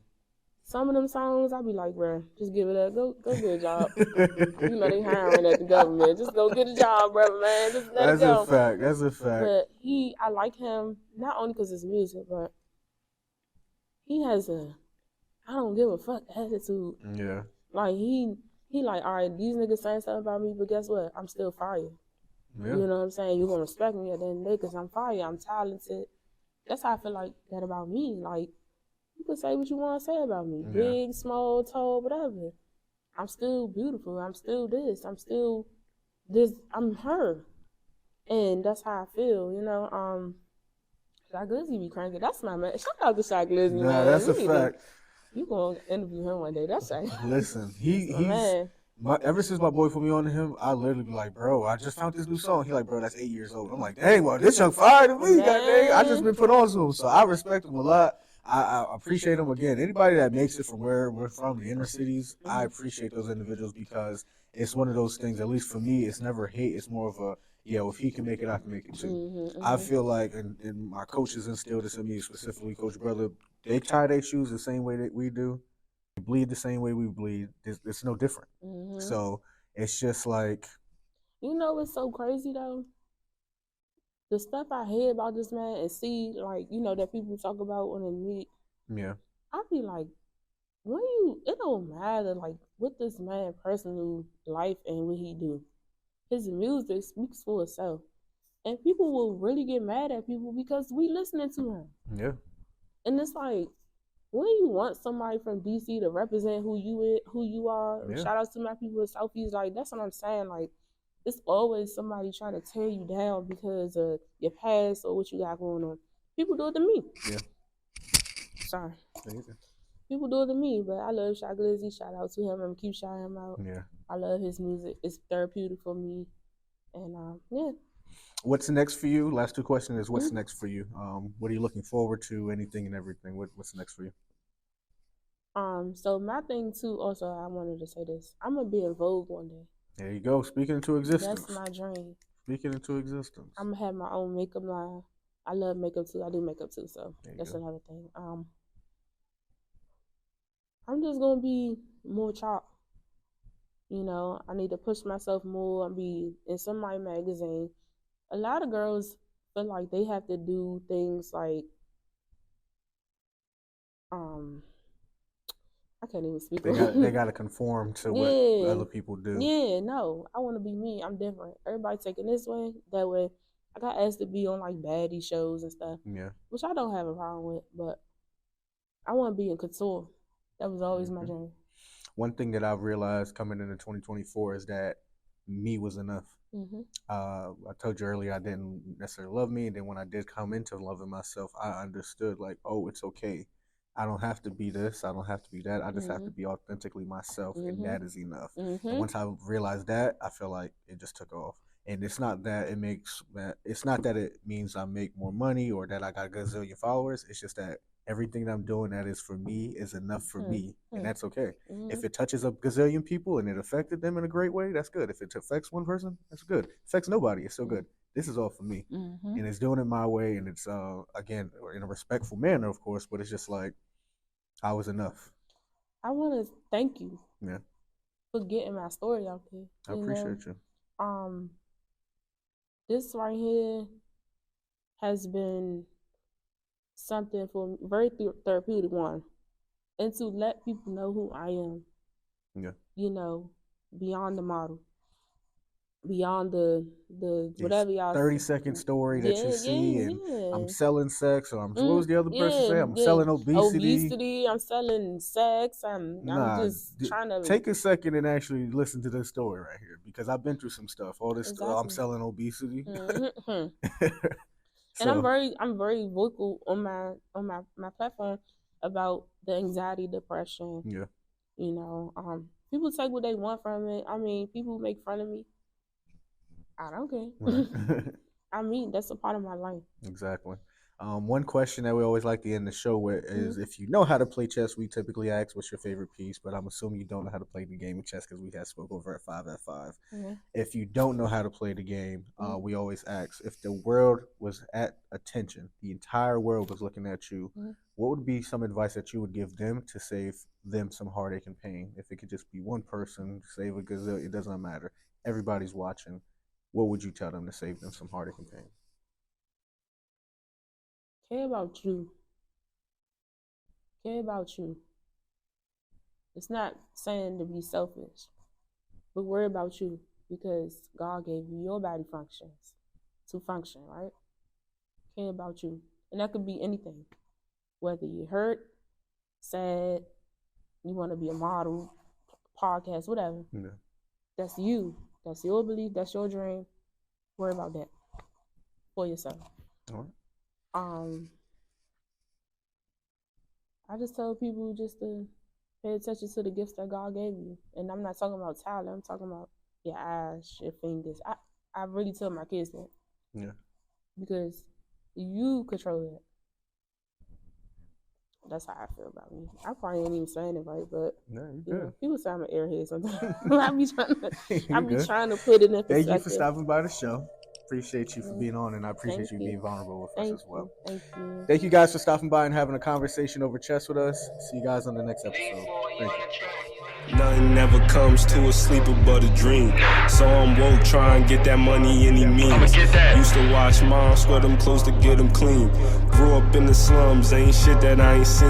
Some of them songs, I be like, bro, just give it up. Go get a job. You know they hiring at the government. Just go get a job, brother, man. Just let it go. That's a fact. But I like him not only because his music, but he has a I don't give a fuck attitude. Yeah. Like he like, all right, these niggas saying something about me, but guess what? I'm still fire. Yeah. You know what I'm saying? You're gonna respect me at the end of the day because I'm fire. I'm talented. That's how I feel like that about me. Like you can say what you want to say about me, big, small, tall, whatever. I'm still beautiful. I'm still this. I'm still this. I'm her, and that's how I feel. You know. Shy Glizzy be cranking. That's my man. Shout out to Shy Glizzy, man. Nah, that's a fact. You gonna interview him one day? That's right. Listen, he's man. Ever since my boy put me on to him, I literally be like, bro, I just found this new song. He like, bro, that's 8 years old. I'm like, dang, well, this young fire to me, goddamn. I just been put on to him, so I respect him a lot. I appreciate him again. Anybody that makes it from where we're from, the inner cities, I appreciate those individuals because it's one of those things. At least for me, it's never hate. It's more of a if he can make it, I can make it too. I feel like, and my coaches instilled this in me specifically, Coach Brother. They tie their shoes the same way that we do. They bleed the same way we bleed. It's no different. So it's just like. You know what's so crazy though? The stuff I hear about this man and see, like, that people talk about when they meet. Yeah. I be like, it don't matter, like, what this man personal life and what he do. His music speaks for itself. And people will really get mad at people because we listening to him. Yeah. And it's like, when you want somebody from DC to represent who you are, shout out to my people in Southeast, like, that's what I'm saying. Like, it's always somebody trying to tear you down because of your past or what you got going on. People do it to me. Yeah. Sorry. People do it to me, but I love Shy Glizzy. Shout out to him. I'm going to keep shouting him out. Yeah. I love his music. It's therapeutic for me. And, yeah. What's next for you? Last two questions is what's next for you? What are you looking forward to? Anything and everything. What's next for you? So my thing too, also I wanted to say this. I'm gonna be in Vogue one day. There you go. Speaking into existence. That's my dream. Speaking into existence. I'm gonna have my own makeup line. I love makeup too. I do makeup too, so that's go. another thing. I'm just gonna be more Choc. You know, I need to push myself more and be in somebody's magazine. A lot of girls feel like they have to do things like I can't even speak. They got to conform to what other people do. Yeah, no, I want to be me. I'm different. Everybody taking this way, that way. I got asked to be on like baddie shows and stuff. Yeah. Which I don't have a problem with, but I want to be in couture. That was always my dream. One thing that I've realized coming into 2024 is that me was enough. I told you earlier I didn't necessarily love me, and then when I did come into loving myself, I understood like, oh, it's okay. I don't have to be this. I don't have to be that. I just have to be authentically myself, and that is enough. And once I realized that, I feel like it just took off. And it's not that it means I make more money or that I got a gazillion followers. It's just that everything that I'm doing that is for me is enough for me, and that's okay. If it touches a gazillion people and it affected them in a great way, that's good. If it affects one person, that's good. If it affects nobody, it's still good. This is all for me, and it's doing it my way, and it's again in a respectful manner, of course. But it's just like I was enough. I want to thank you, for getting my story out there. I appreciate you. This right here has been something for me, very therapeutic one, and to let people know who I am. You know, beyond the model, beyond the whatever y'all 30-second story that you see, and I'm selling sex, or what was the other person say? I'm selling obesity. I'm selling sex. I'm just trying to take a second and actually listen to this story right here, because I've been through some stuff. All this I'm selling obesity. And I'm very vocal on my platform about the anxiety, depression. Yeah. You know, people take what they want from it. I mean, people make fun of me. I don't care. Right. I mean, that's a part of my life. Exactly. One question that we always like to end the show with is, if you know how to play chess, we typically ask what's your favorite piece, but I'm assuming you don't know how to play the game of chess because we had spoke over at 5 at 5. If you don't know how to play the game, we always ask, if the world was at attention, the entire world was looking at you, what would be some advice that you would give them to save them some heartache and pain? If it could just be one person, save a gazillion, it doesn't matter. Everybody's watching. What would you tell them to save them some heartache and pain? Care about you. Care about you. It's not saying to be selfish, but worry about you, because God gave you your body functions to function, right? Care about you. And that could be anything. Whether you're hurt, sad, you want to be a model, podcast, whatever. That's you. That's your belief. That's your dream. Worry about that for yourself. All right. I just tell people just to pay attention to the gifts that God gave you. And I'm not talking about talent. I'm talking about your eyes, your fingers. I really tell my kids that. Yeah. Because you control that. That's how I feel about me. I probably ain't even saying it right, but you know, people say I'm an airhead sometimes. I be trying to put it in perspective. Thank you for stopping by the show. Appreciate you for being on, and I appreciate you being vulnerable with us as well. Thank you. Thank you guys for stopping by and having a conversation over chess with us. See you guys on the next episode. Thank you. Nothing ever comes to a sleeper but a dream. So I'm woke, try and get that money any means. Used to watch mom sweat them clothes to get them clean. Grew up in the slums, ain't shit that I ain't seen.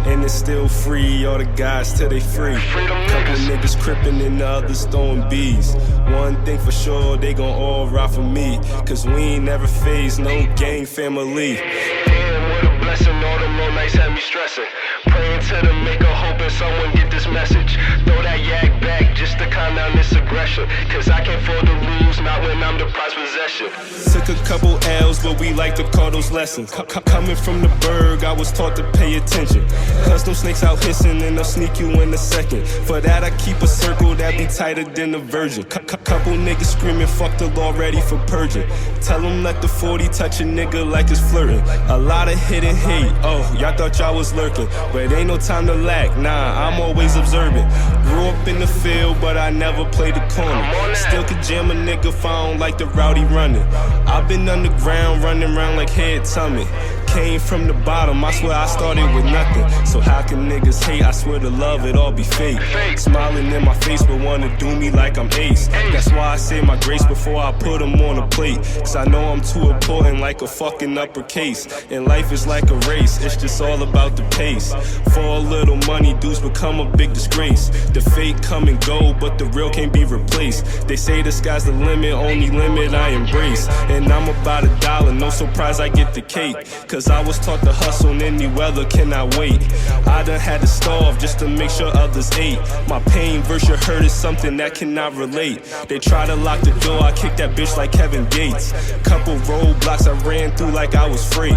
And it's still free, all the guys till they free. Couple niggas crippin' and the others throwing bees. One thing for sure, they gon' all ride for me. Cause we ain't never phased no gang family. Damn, what a blessing, all them all nights had me stressing. Praying to the maker, hoping someone get this message. Throw that yak back just to calm down this aggression. Cause I can't follow the rules, not when I'm the prize possession. Took a couple L's, but we like to call those lessons. Coming from the burg, I was taught to pay attention. Cause them snakes out hissing and they'll sneak you in a second. For that I keep a circle that be tighter than a virgin. Couple niggas screaming, fuck the law, ready for purging. Tell them let the 40 touch a nigga like it's flirting. A lot of hidden hate, oh, y'all thought y'all was lurking. But ain't no time to lack, nah, I'm always observant. Grew up in the field, but I never played the corner. Still could jam a nigga if I don't like the rowdy running. I've been underground I'm running around like head tummy. Came from the bottom, I swear I started with nothing. So how can niggas hate? I swear to love it all be fake. Smiling in my face but wanna do me like I'm ace. That's why I say my grace before I put them on a plate. Cause I know I'm too important like a fucking uppercase. And life is like a race, it's just all about the pace. For a little money, dudes become a big disgrace. The fake come and go, but the real can't be replaced. They say the sky's the limit, only limit I embrace. And I'm about $1, no surprise I get the cake. Cause I was taught to hustle in any weather, cannot wait. I done had to starve just to make sure others ate. My pain versus your hurt is something that cannot relate. They try to lock the door, I kick that bitch like Kevin Gates. Couple roadblocks I ran through like I was free.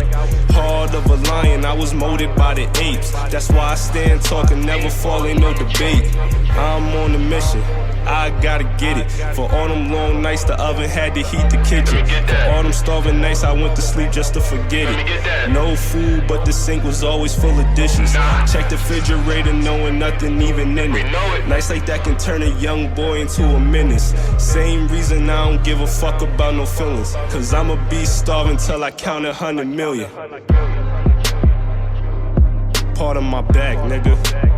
Heart of a lion, I was molded by the apes. That's why I stand tall and never fall in no debate. I'm on a mission, I gotta get it. For all them long nights the oven had to heat the kitchen. For all them starving nights I went to sleep just to forget it. No food but the sink was always full of dishes. Check the refrigerator knowing nothing even in it. Nights like that can turn a young boy into a menace. Same reason I don't give a fuck about no feelings. Cause I'ma be starving till I count 100 million. Part of my back, nigga.